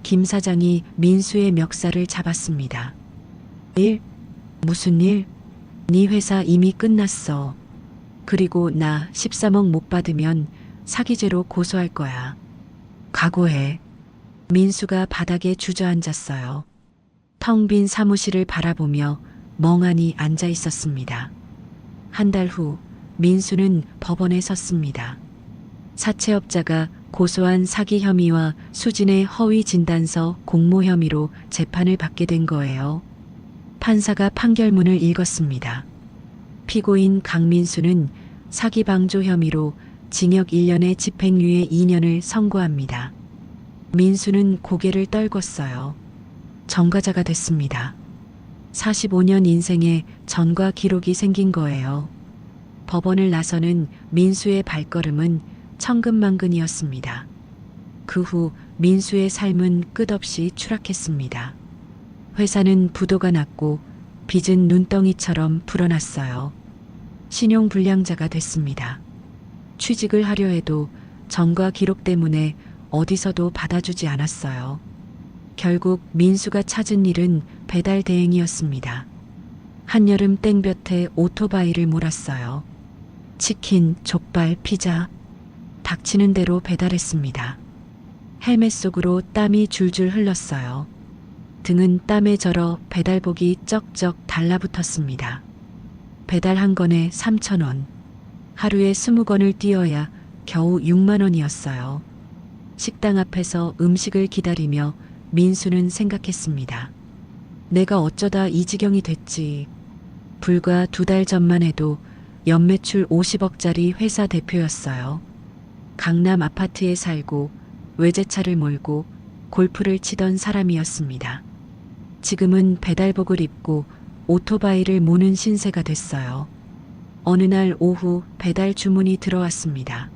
김 사장이 민수의 멱살을 잡았습니다. 일? 무슨 일? 네 회사 이미 끝났어. 그리고 나 13억 못 받으면 사기죄로 고소할 거야. 각오해. 민수가 바닥에 주저앉았어요. 텅 빈 사무실을 바라보며 멍하니 앉아 있었습니다. 한 달 후 민수는 법원에 섰습니다. 사채업자가 고소한 사기 혐의와 수진의 허위 진단서 공모 혐의로 재판을 받게 된 거예요. 판사가 판결문을 읽었습니다. 피고인 강민수는 사기 방조 혐의로 징역 1년에 집행유예 2년을 선고합니다. 민수는 고개를 떨궜어요. 전과자가 됐습니다. 45년 인생에 전과 기록이 생긴 거예요. 법원을 나서는 민수의 발걸음은 천근만근이었습니다. 그 후 민수의 삶은 끝없이 추락했습니다. 회사는 부도가 났고 빚은 눈덩이처럼 불어났어요. 신용불량자가 됐습니다. 취직을 하려 해도 전과 기록 때문에 어디서도 받아주지 않았어요. 결국 민수가 찾은 일은 배달 대행이었습니다. 한여름 땡볕에 오토바이를 몰았어요. 치킨, 족발, 피자, 닥치는 대로 배달했습니다. 헬멧 속으로 땀이 줄줄 흘렀어요. 등은 땀에 절어 배달복이 쩍쩍 달라붙었습니다. 배달 한 건에 3,000원. 하루에 20건을 뛰어야 겨우 6만 원이었어요. 식당 앞에서 음식을 기다리며 민수는 생각했습니다. 내가 어쩌다 이 지경이 됐지. 불과 2달 전만 해도 연매출 50억짜리 회사 대표였어요. 강남 아파트에 살고 외제차를 몰고 골프를 치던 사람이었습니다. 지금은 배달복을 입고 오토바이를 모는 신세가 됐어요. 어느 날 오후 배달 주문이 들어왔습니다.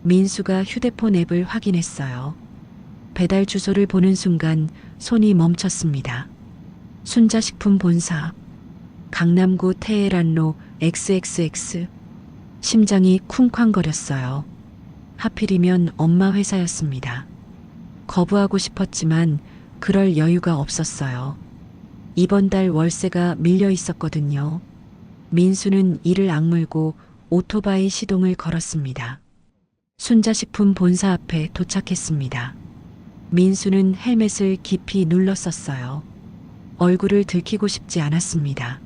민수가 휴대폰 앱을 확인했어요. 배달 주소를 보는 순간 손이 멈췄습니다. 순자식품 본사, 강남구 테헤란로 XXX. 심장이 쿵쾅거렸어요. 하필이면 엄마 회사였습니다. 거부하고 싶었지만 그럴 여유가 없었어요. 이번 달 월세가 밀려 있었거든요. 민수는 이를 악물고 오토바이 시동을 걸었습니다. 순자식품 본사 앞에 도착했습니다. 민수는 헬멧을 깊이 눌렀었어요. 얼굴을 들키고 싶지 않았습니다.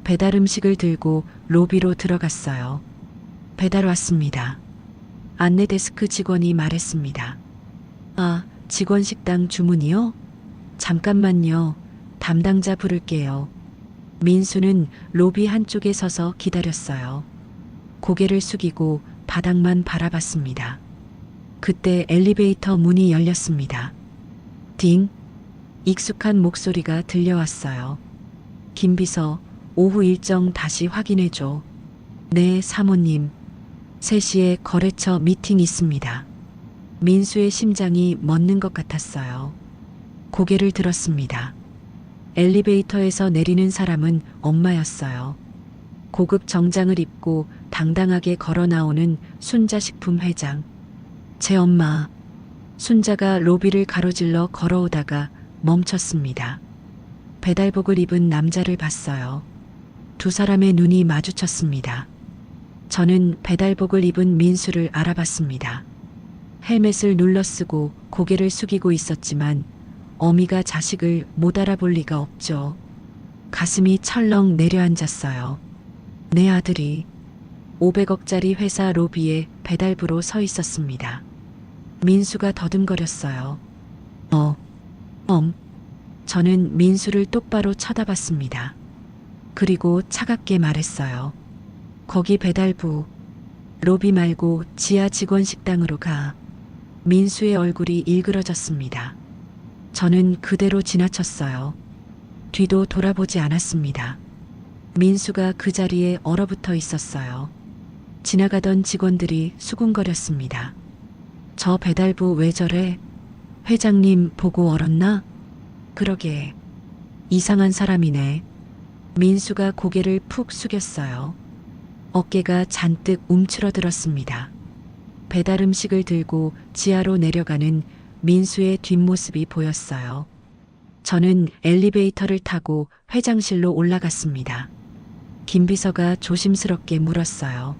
배달 음식을 들고 로비로 들어갔어요. 배달 왔습니다. 안내 데스크 직원이 말했습니다. 아, 직원 식당 주문이요? 잠깐만요. 담당자 부를게요. 민수는 로비 한쪽에 서서 기다렸어요. 고개를 숙이고 바닥만 바라봤습니다. 그때 엘리베이터 문이 열렸습니다. 딩! 익숙한 목소리가 들려왔어요. 김비서, 오후 일정 다시 확인해줘. 네, 사모님. 3시에 거래처 미팅 있습니다. 민수의 심장이 멎는 것 같았어요. 고개를 들었습니다. 엘리베이터에서 내리는 사람은 엄마였어요. 고급 정장을 입고 당당하게 걸어 나오는 순자식품 회장. 제 엄마. 순자가 로비를 가로질러 걸어오다가 멈췄습니다. 배달복을 입은 남자를 봤어요. 두 사람의 눈이 마주쳤습니다. 저는 배달복을 입은 민수를 알아봤습니다. 헬멧을 눌러쓰고 고개를 숙이고 있었지만 어미가 자식을 못 알아볼 리가 없죠. 가슴이 철렁 내려앉았어요. 내 아들이 500억짜리 회사 로비에 배달부로 서 있었습니다. 민수가 더듬거렸어요. 저는 민수를 똑바로 쳐다봤습니다. 그리고 차갑게 말했어요. 거기 배달부. 로비 말고 지하 직원 식당으로 가. 민수의 얼굴이 일그러졌습니다. 저는 그대로 지나쳤어요. 뒤도 돌아보지 않았습니다. 민수가 그 자리에 얼어붙어 있었어요. 지나가던 직원들이 수군거렸습니다. 저 배달부 왜 저래? 회장님 보고 얼었나? 그러게. 이상한 사람이네. 민수가 고개를 푹 숙였어요. 어깨가 잔뜩 움츠러들었습니다. 배달 음식을 들고 지하로 내려가는 민수의 뒷모습이 보였어요. 저는 엘리베이터를 타고 회장실로 올라갔습니다. 김 비서가 조심스럽게 물었어요.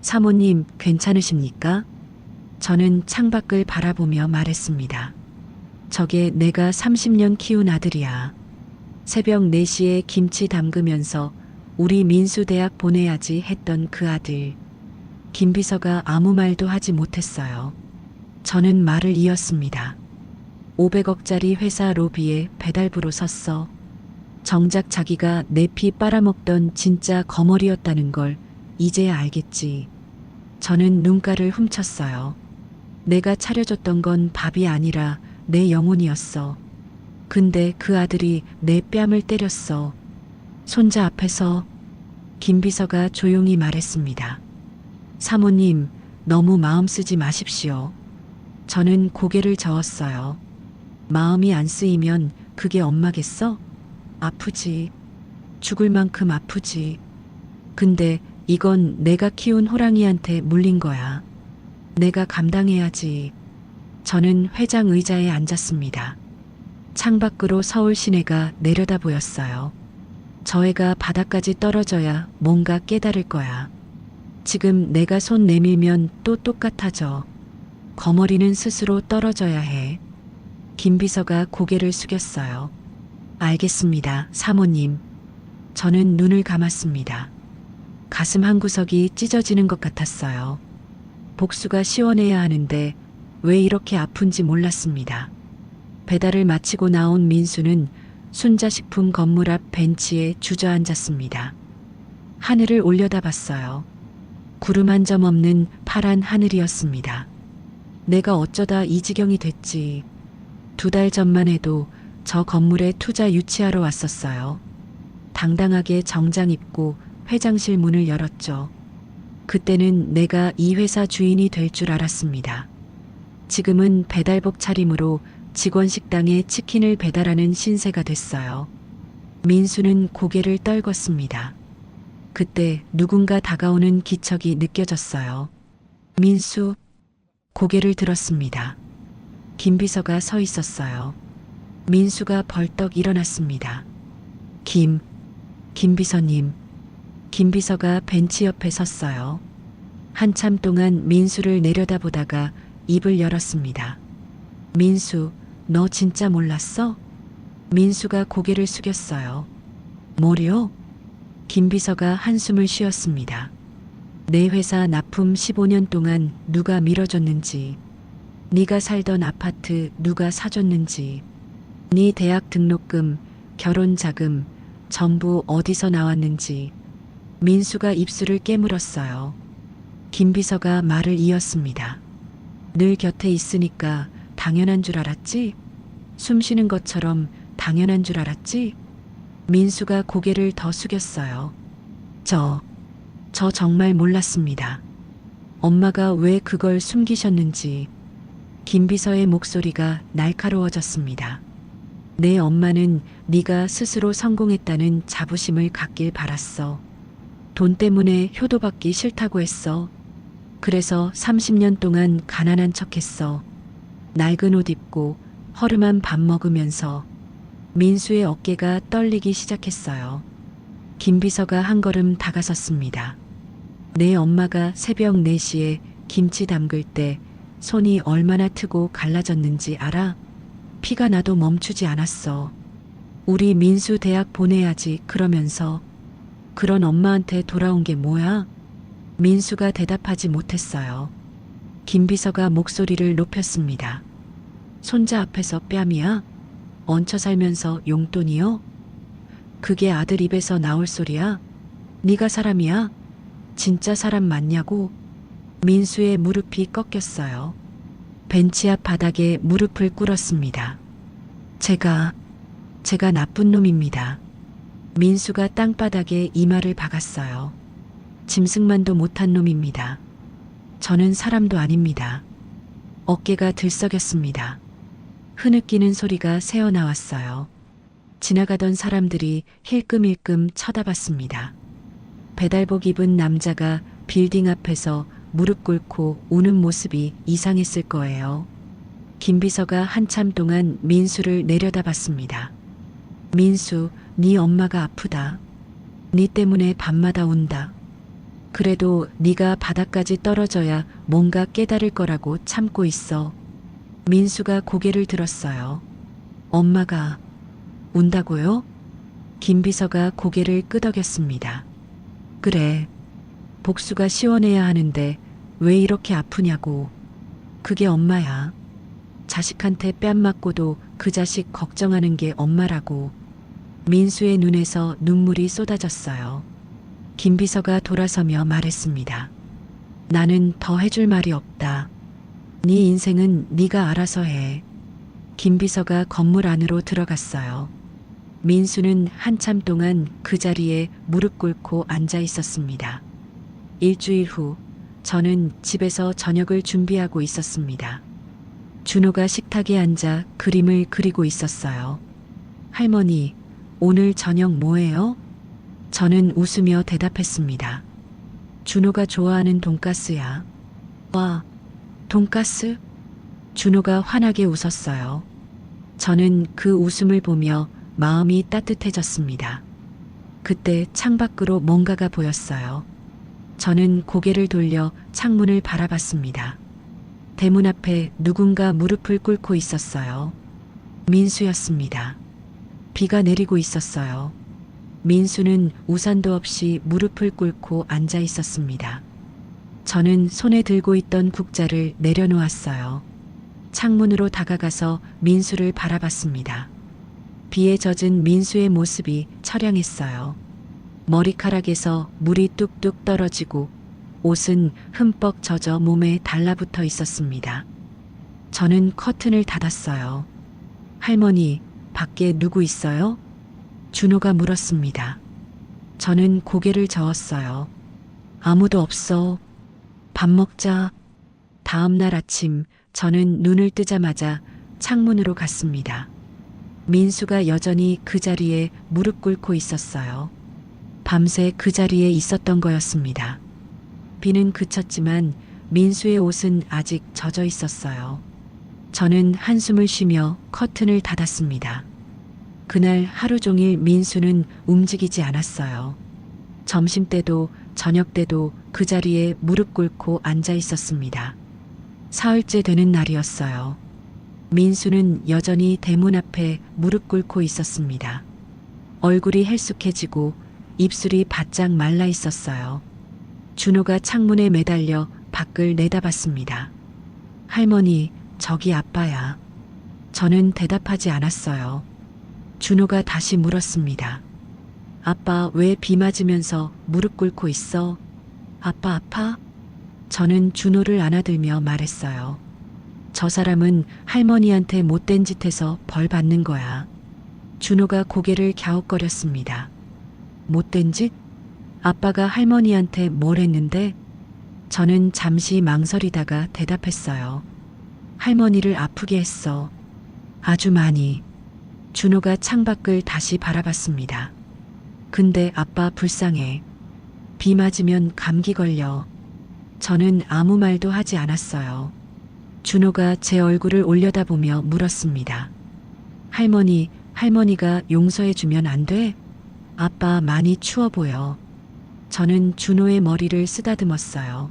사모님, 괜찮으십니까? 저는 창밖을 바라보며 말했습니다. 저게 내가 30년 키운 아들이야. 새벽 4시에 김치 담그면서 우리 민수 대학 보내야지 했던 그 아들. 김 비서가 아무 말도 하지 못했어요. 저는 말을 이었습니다. 500억짜리 회사 로비에 배달부로 섰어. 정작 자기가 내 피 빨아먹던 진짜 거머리였다는 걸 이제야 알겠지. 저는 눈가를 훔쳤어요. 내가 차려줬던 건 밥이 아니라 내 영혼이었어. 근데 그 아들이 내 뺨을 때렸어. 손자 앞에서. 김 비서가 조용히 말했습니다. 사모님, 너무 마음 쓰지 마십시오. 저는 고개를 저었어요. 마음이 안 쓰이면 그게 엄마겠어? 아프지. 죽을 만큼 아프지. 근데 이건 내가 키운 호랑이한테 물린 거야. 내가 감당해야지. 저는 회장 의자에 앉았습니다. 창밖으로 서울 시내가 내려다 보였어요. 저 애가 바닥까지 떨어져야 뭔가 깨달을 거야. 지금 내가 손 내밀면 또 똑같아져. 거머리는 스스로 떨어져야 해. 김 비서가 고개를 숙였어요. 알겠습니다, 사모님. 저는 눈을 감았습니다. 가슴 한구석이 찢어지는 것 같았어요. 복수가 시원해야 하는데 왜 이렇게 아픈지 몰랐습니다. 배달을 마치고 나온 민수는 순자식품 건물 앞 벤치에 주저앉았습니다. 하늘을 올려다봤어요. 구름 한 점 없는 파란 하늘이었습니다. 내가 어쩌다 이 지경이 됐지. 2달 전만 해도 저 건물에 투자 유치하러 왔었어요. 당당하게 정장 입고 회장실 문을 열었죠. 그때는 내가 이 회사 주인이 될 줄 알았습니다. 지금은 배달복 차림으로 직원 식당에 치킨을 배달하는 신세가 됐어요. 민수는 고개를 떨궜습니다. 그때 누군가 다가오는 기척이 느껴졌어요. 민수, 고개를 들었습니다. 김 비서가 서 있었어요. 민수가 벌떡 일어났습니다. 김 비서님. 김 비서가 벤치 옆에 섰어요. 한참 동안 민수를 내려다보다가 입을 열었습니다. 민수, 너 진짜 몰랐어? 민수가 고개를 숙였어요. 뭐려? 김 비서가 한숨을 쉬었습니다. 내 회사 납품 15년 동안 누가 밀어줬는지, 네가 살던 아파트 누가 사줬는지, 네 대학 등록금, 결혼 자금 전부 어디서 나왔는지. 민수가 입술을 깨물었어요. 김 비서가 말을 이었습니다. 늘 곁에 있으니까 당연한 줄 알았지? 숨 쉬는 것처럼 당연한 줄 알았지? 민수가 고개를 더 숙였어요. 저 정말 몰랐습니다. 엄마가 왜 그걸 숨기셨는지. 김 비서의 목소리가 날카로워졌습니다. 내 엄마는 네가 스스로 성공했다는 자부심을 갖길 바랐어. 돈 때문에 효도받기 싫다고 했어. 그래서 30년 동안 가난한 척 했어. 낡은 옷 입고 허름한 밥 먹으면서. 민수의 어깨가 떨리기 시작했어요. 김비서가 한 걸음 다가섰습니다. 내 엄마가 새벽 4시에 김치 담글 때 손이 얼마나 트고 갈라졌는지 알아? 피가 나도 멈추지 않았어. 우리 민수 대학 보내야지 그러면서. 그런 엄마한테 돌아온 게 뭐야? 민수가 대답하지 못했어요. 김비서가 목소리를 높였습니다. 손자 앞에서 뺨이야? 얹혀 살면서 용돈이요? 그게 아들 입에서 나올 소리야? 네가 사람이야? 진짜 사람 맞냐고? 민수의 무릎이 꺾였어요. 벤치 앞 바닥에 무릎을 꿇었습니다. 제가 나쁜 놈입니다. 민수가 땅바닥에 이마를 박았어요. 짐승만도 못한 놈입니다. 저는 사람도 아닙니다. 어깨가 들썩였습니다. 흐느끼는 소리가 새어나왔어요. 지나가던 사람들이 힐끔힐끔 쳐다봤습니다. 배달복 입은 남자가 빌딩 앞에서 무릎 꿇고 우는 모습이 이상했을 거예요. 김비서가 한참 동안 민수를 내려다봤습니다. 민수, 네 엄마가 아프다. 네 때문에 밤마다 운다. 그래도 네가 바닥까지 떨어져야 뭔가 깨달을 거라고 참고 있어. 민수가 고개를 들었어요. 엄마가 운다고요? 김비서가 고개를 끄덕였습니다. 그래. 복수가 시원해야 하는데 왜 이렇게 아프냐고. 그게 엄마야. 자식한테 뺨 맞고도 그 자식 걱정하는 게 엄마라고. 민수의 눈에서 눈물이 쏟아졌어요. 김비서가 돌아서며 말했습니다. 나는 더 해줄 말이 없다. 네 인생은 네가 알아서 해. 김비서가 건물 안으로 들어갔어요. 민수는 한참 동안 그 자리에 무릎 꿇고 앉아 있었습니다. 일주일 후 저는 집에서 저녁을 준비하고 있었습니다. 준호가 식탁에 앉아 그림을 그리고 있었어요. 할머니, 오늘 저녁 뭐예요? 저는 웃으며 대답했습니다. 준호가 좋아하는 돈가스야. 와, 돈가스? 준호가 환하게 웃었어요. 저는 그 웃음을 보며 마음이 따뜻해졌습니다. 그때 창밖으로 뭔가가 보였어요. 저는 고개를 돌려 창문을 바라봤습니다. 대문 앞에 누군가 무릎을 꿇고 있었어요. 민수였습니다. 비가 내리고 있었어요. 민수는 우산도 없이 무릎을 꿇고 앉아 있었습니다. 저는 손에 들고 있던 국자를 내려놓았어요. 창문으로 다가가서 민수를 바라봤습니다. 비에 젖은 민수의 모습이 처량했어요. 머리카락에서 물이 뚝뚝 떨어지고 옷은 흠뻑 젖어 몸에 달라붙어 있었습니다. 저는 커튼을 닫았어요. 할머니, 밖에 누구 있어요? 준호가 물었습니다. 저는 고개를 저었어요. 아무도 없어. 밥 먹자. 다음 날 아침 저는 눈을 뜨자마자 창문으로 갔습니다. 민수가 여전히 그 자리에 무릎 꿇고 있었어요. 밤새 그 자리에 있었던 거였습니다. 비는 그쳤지만 민수의 옷은 아직 젖어 있었어요. 저는 한숨을 쉬며 커튼을 닫았습니다. 그날 하루 종일 민수는 움직이지 않았어요. 점심 때도 저녁 때도 그 자리에 무릎 꿇고 앉아 있었습니다. 사흘째 되는 날이었어요. 민수는 여전히 대문 앞에 무릎 꿇고 있었습니다. 얼굴이 헬쑥해지고 입술이 바짝 말라 있었어요. 준호가 창문에 매달려 밖을 내다봤습니다. 할머니, 저기 아빠야. 저는 대답하지 않았어요. 준호가 다시 물었습니다. 아빠 왜 비 맞으면서 무릎 꿇고 있어? 아빠 아파? 저는 준호를 안아들며 말했어요. 저 사람은 할머니한테 못된 짓 해서 벌 받는 거야. 준호가 고개를 갸웃거렸습니다. 못된 짓? 아빠가 할머니한테 뭘 했는데? 저는 잠시 망설이다가 대답했어요. 할머니를 아프게 했어. 아주 많이. 준호가 창밖을 다시 바라봤습니다. 근데 아빠 불쌍해. 비 맞으면 감기 걸려. 저는 아무 말도 하지 않았어요. 준호가 제 얼굴을 올려다보며 물었습니다. 할머니가 용서해주면 안 돼? 아빠 많이 추워 보여. 저는 준호의 머리를 쓰다듬었어요.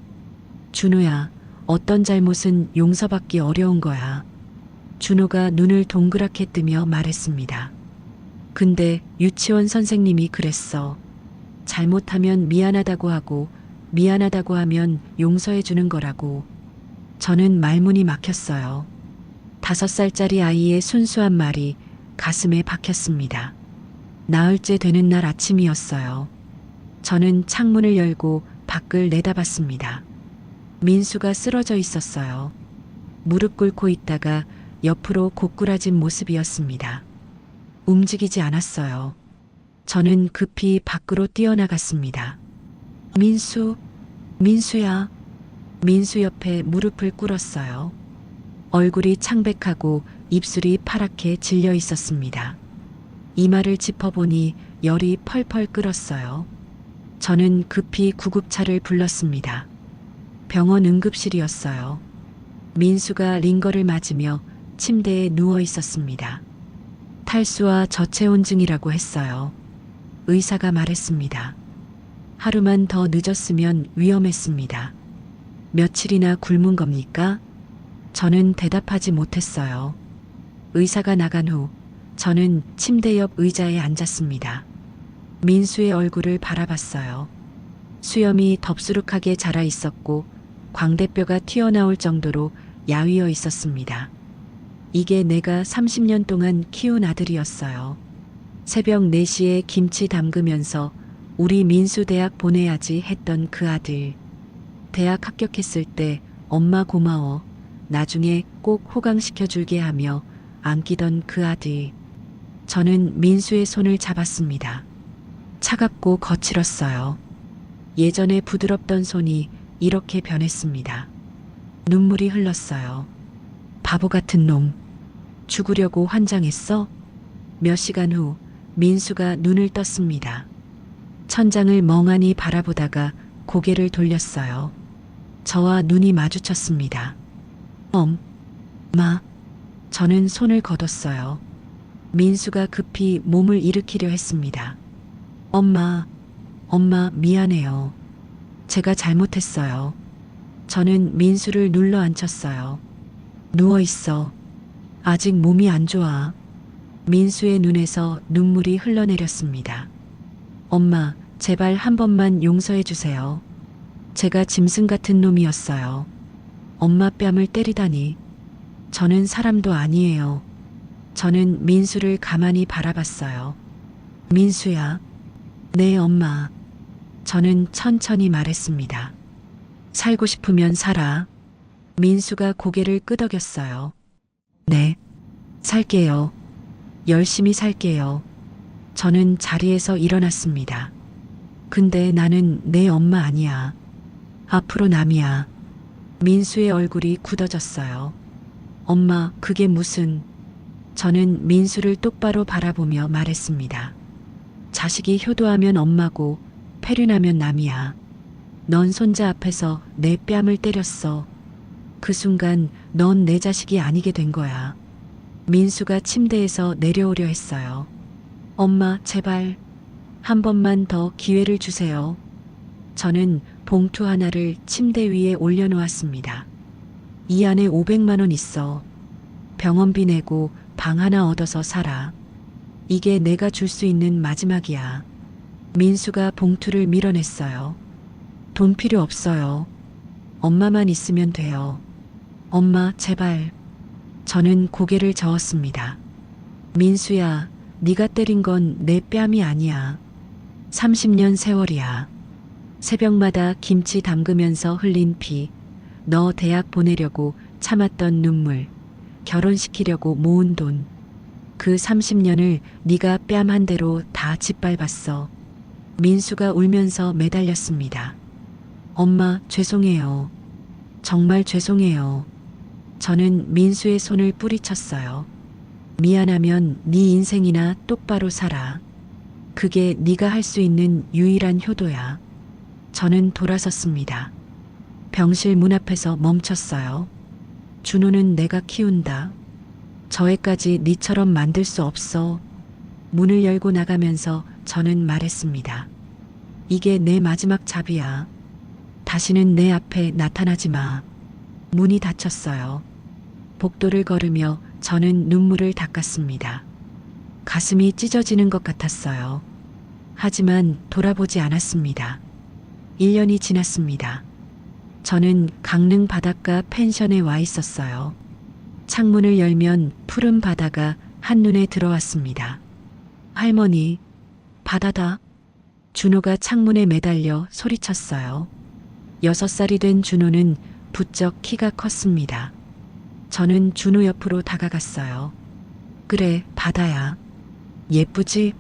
준호야, 어떤 잘못은 용서받기 어려운 거야. 준호가 눈을 동그랗게 뜨며 말했습니다. 근데 유치원 선생님이 그랬어. 잘못하면 미안하다고 하고 미안하다고 하면 용서해 주는 거라고. 저는 말문이 막혔어요. 5살짜리 아이의 순수한 말이 가슴에 박혔습니다. 나흘째 되는 날 아침이었어요. 저는 창문을 열고 밖을 내다봤습니다. 민수가 쓰러져 있었어요. 무릎 꿇고 있다가 옆으로 고꾸라진 모습이었습니다. 움직이지 않았어요. 저는 급히 밖으로 뛰어나갔습니다. 민수야. 민수 옆에 무릎을 꿇었어요. 얼굴이 창백하고 입술이 파랗게 질려 있었습니다. 이마를 짚어보니 열이 펄펄 끓었어요. 저는 급히 구급차를 불렀습니다. 병원 응급실이었어요. 민수가 링거를 맞으며 침대에 누워 있었습니다. 탈수와 저체온증이라고 했어요. 의사가 말했습니다. 하루만 더 늦었으면 위험했습니다. 며칠이나 굶은 겁니까? 저는 대답하지 못했어요. 의사가 나간 후 저는 침대 옆 의자에 앉았습니다. 민수의 얼굴을 바라봤어요. 수염이 덥수룩하게 자라 있었고 광대뼈가 튀어나올 정도로 야위어 있었습니다. 이게 내가 30년 동안 키운 아들이었어요. 새벽 4시에 김치 담그면서 우리 민수 대학 보내야지 했던 그 아들. 대학 합격했을 때 엄마 고마워. 나중에 꼭 호강시켜줄게 하며 안기던 그 아들. 저는 민수의 손을 잡았습니다. 차갑고 거칠었어요. 예전에 부드럽던 손이 이렇게 변했습니다. 눈물이 흘렀어요. 바보 같은 놈. 죽으려고 환장했어? 몇 시간 후 민수가 눈을 떴습니다. 천장을 멍하니 바라보다가 고개를 돌렸어요. 저와 눈이 마주쳤습니다. 엄마. 저는 손을 거뒀어요. 민수가 급히 몸을 일으키려 했습니다. 엄마 미안해요. 제가 잘못했어요. 저는 민수를 눌러 앉혔어요. 누워있어. 아직 몸이 안 좋아. 민수의 눈에서 눈물이 흘러내렸습니다. 엄마, 제발 한 번만 용서해 주세요. 제가 짐승 같은 놈이었어요. 엄마 뺨을 때리다니. 저는 사람도 아니에요. 저는 민수를 가만히 바라봤어요. 민수야. 네, 엄마. 저는 천천히 말했습니다. 살고 싶으면 살아. 민수가 고개를 끄덕였어요. 네, 살게요. 열심히 살게요. 저는 자리에서 일어났습니다. 근데 나는 내 엄마 아니야. 앞으로 남이야. 민수의 얼굴이 굳어졌어요. 엄마, 그게 무슨... 저는 민수를 똑바로 바라보며 말했습니다. 자식이 효도하면 엄마고 폐륜하면 남이야. 넌 손자 앞에서 내 뺨을 때렸어. 그 순간 넌 내 자식이 아니게 된 거야. 민수가 침대에서 내려오려 했어요. 엄마, 제발 한 번만 더 기회를 주세요. 저는 봉투 하나를 침대 위에 올려놓았습니다. 이 안에 500만 원 있어. 병원비 내고 방 하나 얻어서 살아. 이게 내가 줄 수 있는 마지막이야. 민수가 봉투를 밀어냈어요. 돈 필요 없어요. 엄마만 있으면 돼요. 엄마, 제발. 저는 고개를 저었습니다. 민수야, 네가 때린 건 내 뺨이 아니야. 30년 세월이야. 새벽마다 김치 담그면서 흘린 피, 너 대학 보내려고 참았던 눈물, 결혼시키려고 모은 돈. 그 30년을 네가 뺨 한 대로 다 짓밟았어. 민수가 울면서 매달렸습니다. 엄마, 죄송해요. 정말 죄송해요. 저는 민수의 손을 뿌리쳤어요. 미안하면 네 인생이나 똑바로 살아. 그게 네가 할 수 있는 유일한 효도야. 저는 돌아섰습니다. 병실 문 앞에서 멈췄어요. 준호는 내가 키운다. 저 애까지 니처럼 만들 수 없어. 문을 열고 나가면서 저는 말했습니다. 이게 내 마지막 잡이야. 다시는 내 앞에 나타나지 마. 문이 닫혔어요. 복도를 걸으며 저는 눈물을 닦았습니다. 가슴이 찢어지는 것 같았어요. 하지만 돌아보지 않았습니다. 1년이 지났습니다. 저는 강릉 바닷가 펜션에 와 있었어요. 창문을 열면 푸른 바다가 한눈에 들어왔습니다. 할머니, 바다다. 준호가 창문에 매달려 소리쳤어요. 6살이 된 준호는 부쩍 키가 컸습니다. 저는 준호 옆으로 다가갔어요. 그래, 바다야. 예쁘지?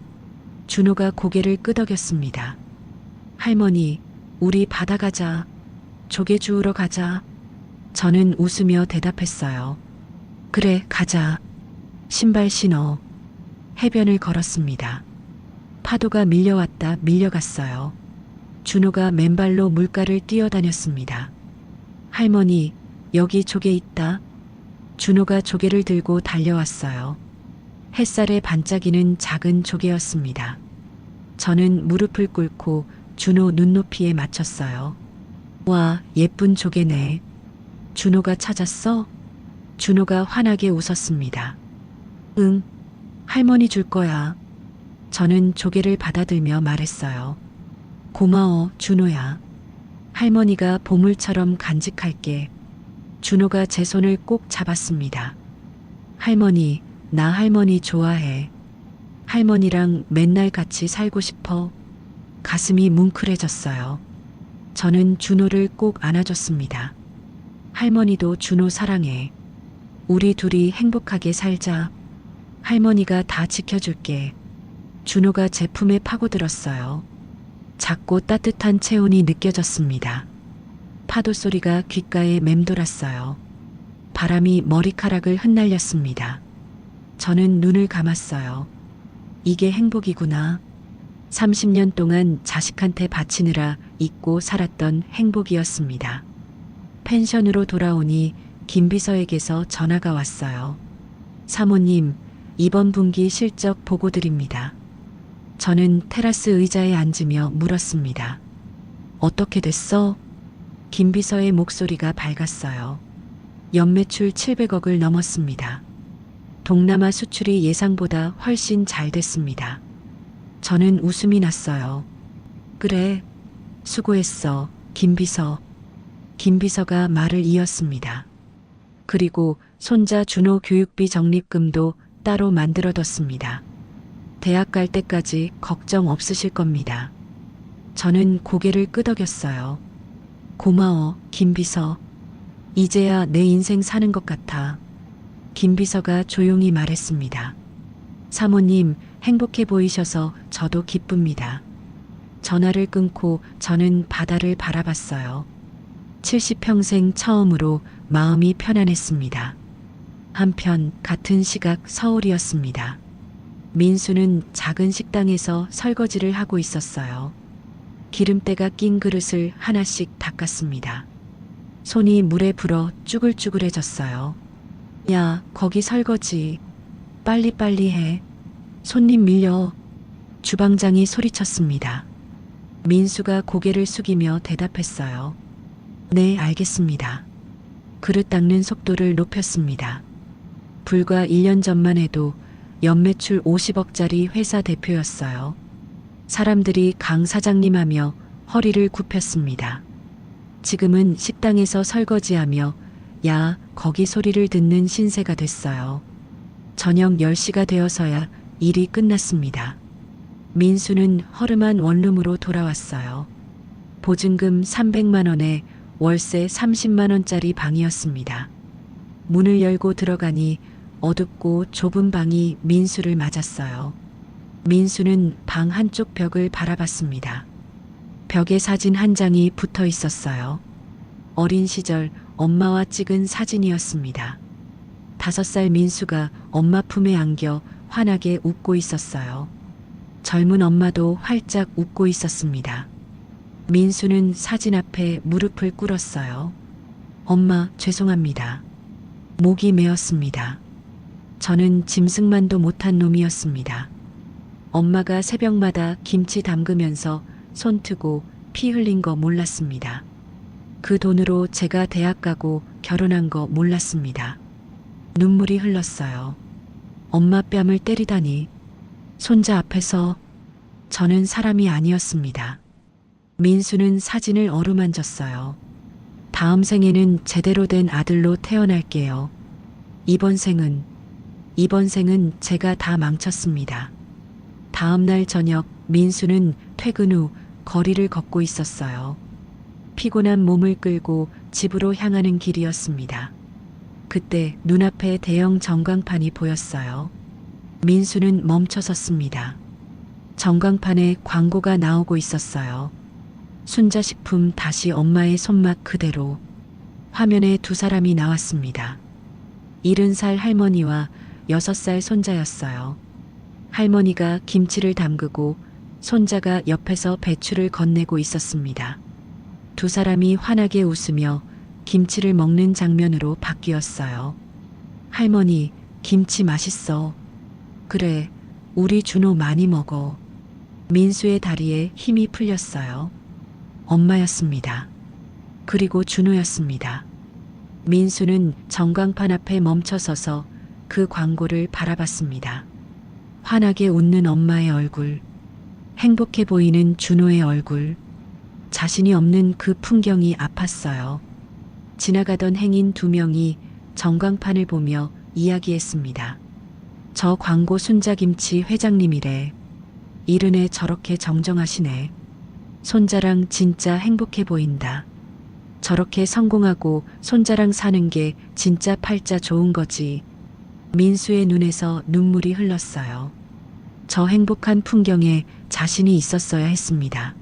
준호가 고개를 끄덕였습니다. 할머니, 우리 바다 가자. 조개 주우러 가자. 저는 웃으며 대답했어요. 그래, 가자. 신발 신어. 해변을 걸었습니다. 파도가 밀려왔다 밀려갔어요. 준호가 맨발로 물가를 뛰어다녔습니다. 할머니, 여기 조개 있다. 준호가 조개를 들고 달려왔어요. 햇살에 반짝이는 작은 조개였습니다. 저는 무릎을 꿇고 준호 눈높이에 맞췄어요. 와, 예쁜 조개네. 준호가 찾았어? 준호가 환하게 웃었습니다. 응, 할머니 줄 거야. 저는 조개를 받아들며 말했어요. 고마워, 준호야. 할머니가 보물처럼 간직할게. 준호가 제 손을 꼭 잡았습니다. 할머니, 나 할머니 좋아해. 할머니랑 맨날 같이 살고 싶어. 가슴이 뭉클해졌어요. 저는 준호를 꼭 안아줬습니다. 할머니도 준호 사랑해. 우리 둘이 행복하게 살자. 할머니가 다 지켜줄게. 준호가 제 품에 파고들었어요. 작고 따뜻한 체온이 느껴졌습니다. 파도 소리가 귓가에 맴돌았어요. 바람이 머리카락을 흩날렸습니다. 저는 눈을 감았어요. 이게 행복이구나. 30년 동안 자식한테 바치느라 잊고 살았던 행복이었습니다. 펜션으로 돌아오니 김비서에게서 전화가 왔어요. 사모님, 이번 분기 실적 보고 드립니다. 저는 테라스 의자에 앉으며 물었습니다. 어떻게 됐어? 김비서의 목소리가 밝았어요. 연매출 700억을 넘었습니다. 동남아 수출이 예상보다 훨씬 잘 됐습니다. 저는 웃음이 났어요. 그래, 수고했어, 김비서. 김비서가 말을 이었습니다. 그리고 손자 준호 교육비 적립금도 따로 만들어뒀습니다. 대학 갈 때까지 걱정 없으실 겁니다. 저는 고개를 끄덕였어요. 고마워, 김비서. 이제야 내 인생 사는 것 같아. 김비서가 조용히 말했습니다. 사모님, 행복해 보이셔서 저도 기쁩니다. 전화를 끊고 저는 바다를 바라봤어요. 70평생 처음으로 마음이 편안했습니다. 한편 같은 시각 서울이었습니다. 민수는 작은 식당에서 설거지를 하고 있었어요. 기름때가 낀 그릇을 하나씩 닦았습니다. 손이 물에 불어 쭈글쭈글해졌어요. 야, 거기 설거지. 빨리빨리 해. 손님 밀려. 주방장이 소리쳤습니다. 민수가 고개를 숙이며 대답했어요. 네, 알겠습니다. 그릇 닦는 속도를 높였습니다. 불과 1년 전만 해도 연매출 50억짜리 회사 대표였어요. 사람들이 강 사장님 하며 허리를 굽혔습니다. 지금은 식당에서 설거지하며 야, 거기 소리를 듣는 신세가 됐어요. 저녁 10시가 되어서야 일이 끝났습니다. 민수는 허름한 원룸으로 돌아왔어요. 보증금 300만 원에 월세 30만 원짜리 방이었습니다. 문을 열고 들어가니 어둡고 좁은 방이 민수를 맞았어요. 민수는 방 한쪽 벽을 바라봤습니다. 벽에 사진 한 장이 붙어 있었어요. 어린 시절 엄마와 찍은 사진이었습니다. 5살 민수가 엄마 품에 안겨 환하게 웃고 있었어요. 젊은 엄마도 활짝 웃고 있었습니다. 민수는 사진 앞에 무릎을 꿇었어요. 엄마, 죄송합니다. 목이 메었습니다. 저는 짐승만도 못한 놈이었습니다. 엄마가 새벽마다 김치 담그면서 손 트고 피 흘린 거 몰랐습니다. 그 돈으로 제가 대학 가고 결혼한 거 몰랐습니다. 눈물이 흘렀어요. 엄마 뺨을 때리다니. 손자 앞에서. 저는 사람이 아니었습니다. 민수는 사진을 어루만졌어요. 다음 생에는 제대로 된 아들로 태어날게요. 이번 생은 제가 다 망쳤습니다. 다음 날 저녁 민수는 퇴근 후 거리를 걷고 있었어요. 피곤한 몸을 끌고 집으로 향하는 길이었습니다. 그때 눈앞에 대형 전광판이 보였어요. 민수는 멈춰섰습니다. 전광판에 광고가 나오고 있었어요. 순자식품 다시 엄마의 손맛 그대로. 화면에 두 사람이 나왔습니다. 70살 할머니와 6살 손자였어요. 할머니가 김치를 담그고 손자가 옆에서 배추를 건네고 있었습니다. 두 사람이 환하게 웃으며 김치를 먹는 장면으로 바뀌었어요. 할머니, 김치 맛있어. 그래, 우리 준호 많이 먹어. 민수의 다리에 힘이 풀렸어요. 엄마였습니다. 그리고 준호였습니다. 민수는 전광판 앞에 멈춰서서 그 광고를 바라봤습니다. 환하게 웃는 엄마의 얼굴, 행복해 보이는 준호의 얼굴, 자신이 없는 그 풍경이 아팠어요. 지나가던 행인 2명이 전광판을 보며 이야기했습니다. 저 광고 순자김치 회장님이래. 이른에 저렇게 정정하시네. 손자랑 진짜 행복해 보인다. 저렇게 성공하고 손자랑 사는 게 진짜 팔자 좋은 거지. 민수의 눈에서 눈물이 흘렀어요. 저 행복한 풍경에 자신이 있었어야 했습니다.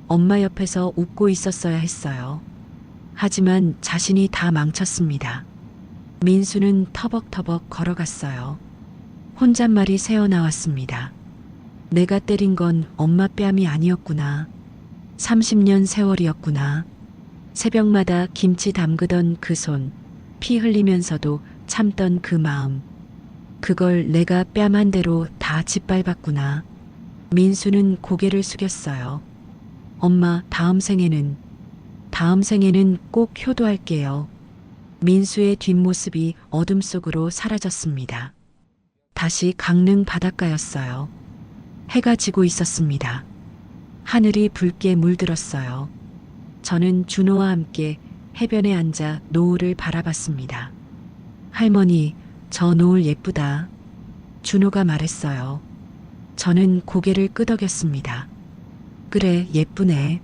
엄마 옆에서 웃고 있었어야 했어요. 하지만 자신이 다 망쳤습니다. 민수는 터벅터벅 걸어갔어요. 혼잣말이 새어나왔습니다. 내가 때린 건 엄마 뺨이 아니었구나. 30년 세월이었구나. 새벽마다 김치 담그던 그 손, 피 흘리면서도 참던 그 마음. 그걸 내가 뺨 한 대로 다 짓밟았구나. 민수는 고개를 숙였어요. 엄마, 다음 생에는 꼭 효도할게요. 민수의 뒷모습이 어둠 속으로 사라졌습니다. 다시 강릉 바닷가였어요. 해가 지고 있었습니다. 하늘이 붉게 물들었어요. 저는 준호와 함께 해변에 앉아 노을을 바라봤습니다. 할머니, 저 노을 예쁘다. 준호가 말했어요. 저는 고개를 끄덕였습니다. 그래, 예쁘네.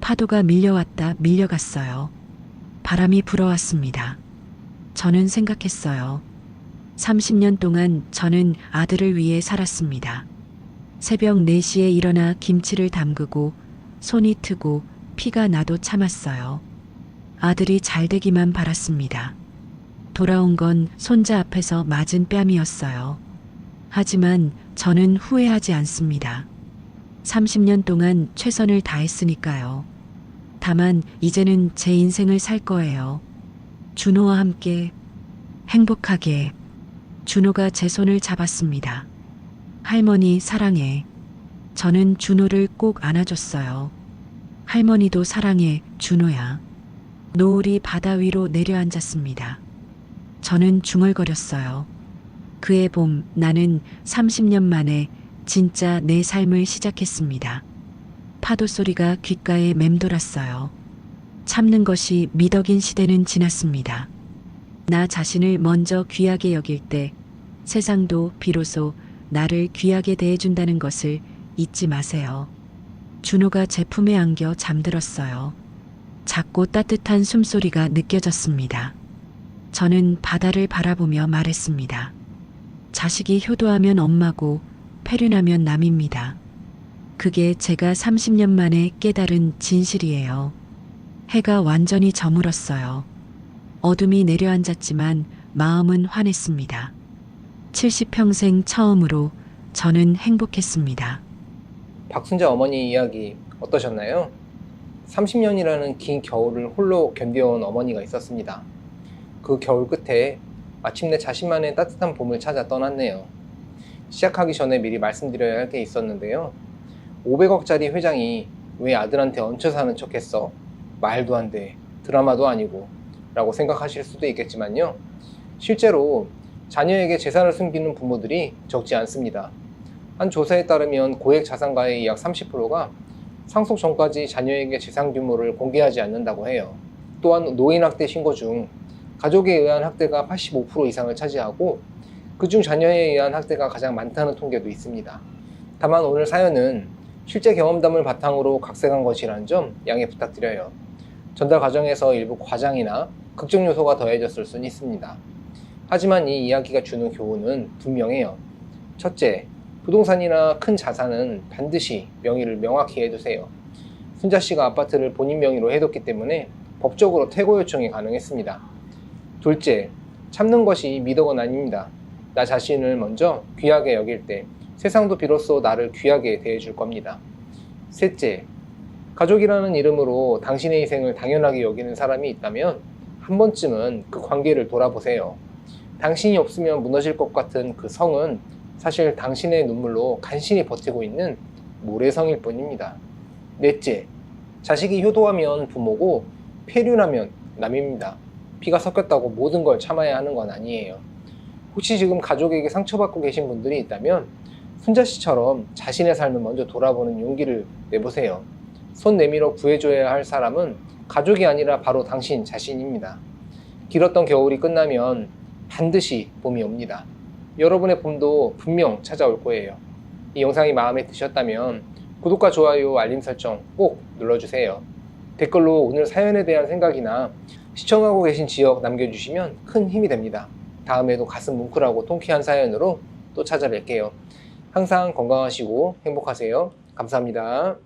파도가 밀려왔다 밀려갔어요. 바람이 불어왔습니다. 저는 생각했어요. 30년 동안 저는 아들을 위해 살았습니다. 새벽 4시에 일어나 김치를 담그고 손이 트고 피가 나도 참았어요. 아들이 잘 되기만 바랐습니다. 돌아온 건 손자 앞에서 맞은 뺨이었어요. 하지만 저는 후회하지 않습니다. 30년 동안 최선을 다했으니까요. 다만 이제는 제 인생을 살 거예요. 준호와 함께 행복하게. 준호가 제 손을 잡았습니다. 할머니 사랑해. 저는 준호를 꼭 안아줬어요. 할머니도 사랑해, 준호야. 노을이 바다 위로 내려앉았습니다. 저는 중얼거렸어요. 그해 봄 나는 30년 만에 진짜 내 삶을 시작했습니다. 파도 소리가 귓가에 맴돌았어요. 참는 것이 미덕인 시대는 지났습니다. 나 자신을 먼저 귀하게 여길 때 세상도 비로소 나를 귀하게 대해준다는 것을 잊지 마세요. 준호가 제 품에 안겨 잠들었어요. 작고 따뜻한 숨소리가 느껴졌습니다. 저는 바다를 바라보며 말했습니다. 자식이 효도하면 엄마고 폐륜하면 남입니다. 그게 제가 30년 만에 깨달은 진실이에요. 해가 완전히 저물었어요. 어둠이 내려앉았지만 마음은 환했습니다. 70평생 처음으로 저는 행복했습니다. 박순자 어머니 이야기 어떠셨나요? 30년이라는 긴 겨울을 홀로 견뎌온 어머니가 있었습니다. 그 겨울 끝에 마침내 자신만의 따뜻한 봄을 찾아 떠났네요. 시작하기 전에 미리 말씀드려야 할 게 있었는데요. 500억짜리 회장이 왜 아들한테 얹혀 사는 척 했어? 말도 안 돼. 드라마도 아니고. 라고 생각하실 수도 있겠지만요. 실제로 자녀에게 재산을 숨기는 부모들이 적지 않습니다. 한 조사에 따르면 고액 자산가의 약 30%가 상속 전까지 자녀에게 재산 규모를 공개하지 않는다고 해요. 또한 노인학대 신고 중 가족에 의한 학대가 85% 이상을 차지하고 그중 자녀에 의한 학대가 가장 많다는 통계도 있습니다. 다만 오늘 사연은 실제 경험담을 바탕으로 각색한 것이라는 점 양해 부탁드려요. 전달 과정에서 일부 과장이나 극적 요소가 더해졌을 수는 있습니다. 하지만 이 이야기가 주는 교훈은 분명해요. 첫째, 부동산이나 큰 자산은 반드시 명의를 명확히 해두세요. 순자 씨가 아파트를 본인 명의로 해뒀기 때문에 법적으로 퇴거 요청이 가능했습니다. 둘째, 참는 것이 미덕은 아닙니다. 나 자신을 먼저 귀하게 여길 때 세상도 비로소 나를 귀하게 대해줄 겁니다. 셋째, 가족이라는 이름으로 당신의 희생을 당연하게 여기는 사람이 있다면 한 번쯤은 그 관계를 돌아보세요. 당신이 없으면 무너질 것 같은 그 성은 사실 당신의 눈물로 간신히 버티고 있는 모래성일 뿐입니다. 넷째, 자식이 효도하면 부모고 폐륜하면 남입니다. 피가 섞였다고 모든 걸 참아야 하는 건 아니에요. 혹시 지금 가족에게 상처받고 계신 분들이 있다면 순자 씨처럼 자신의 삶을 먼저 돌아보는 용기를 내보세요. 손 내밀어 구해줘야 할 사람은 가족이 아니라 바로 당신 자신입니다. 길었던 겨울이 끝나면 반드시 봄이 옵니다. 여러분의 봄도 분명 찾아올 거예요. 이 영상이 마음에 드셨다면 구독과 좋아요, 알림 설정 꼭 눌러주세요. 댓글로 오늘 사연에 대한 생각이나 시청하고 계신 지역 남겨주시면 큰 힘이 됩니다. 다음에도 가슴 뭉클하고 통쾌한 사연으로 또 찾아뵐게요. 항상 건강하시고 행복하세요. 감사합니다.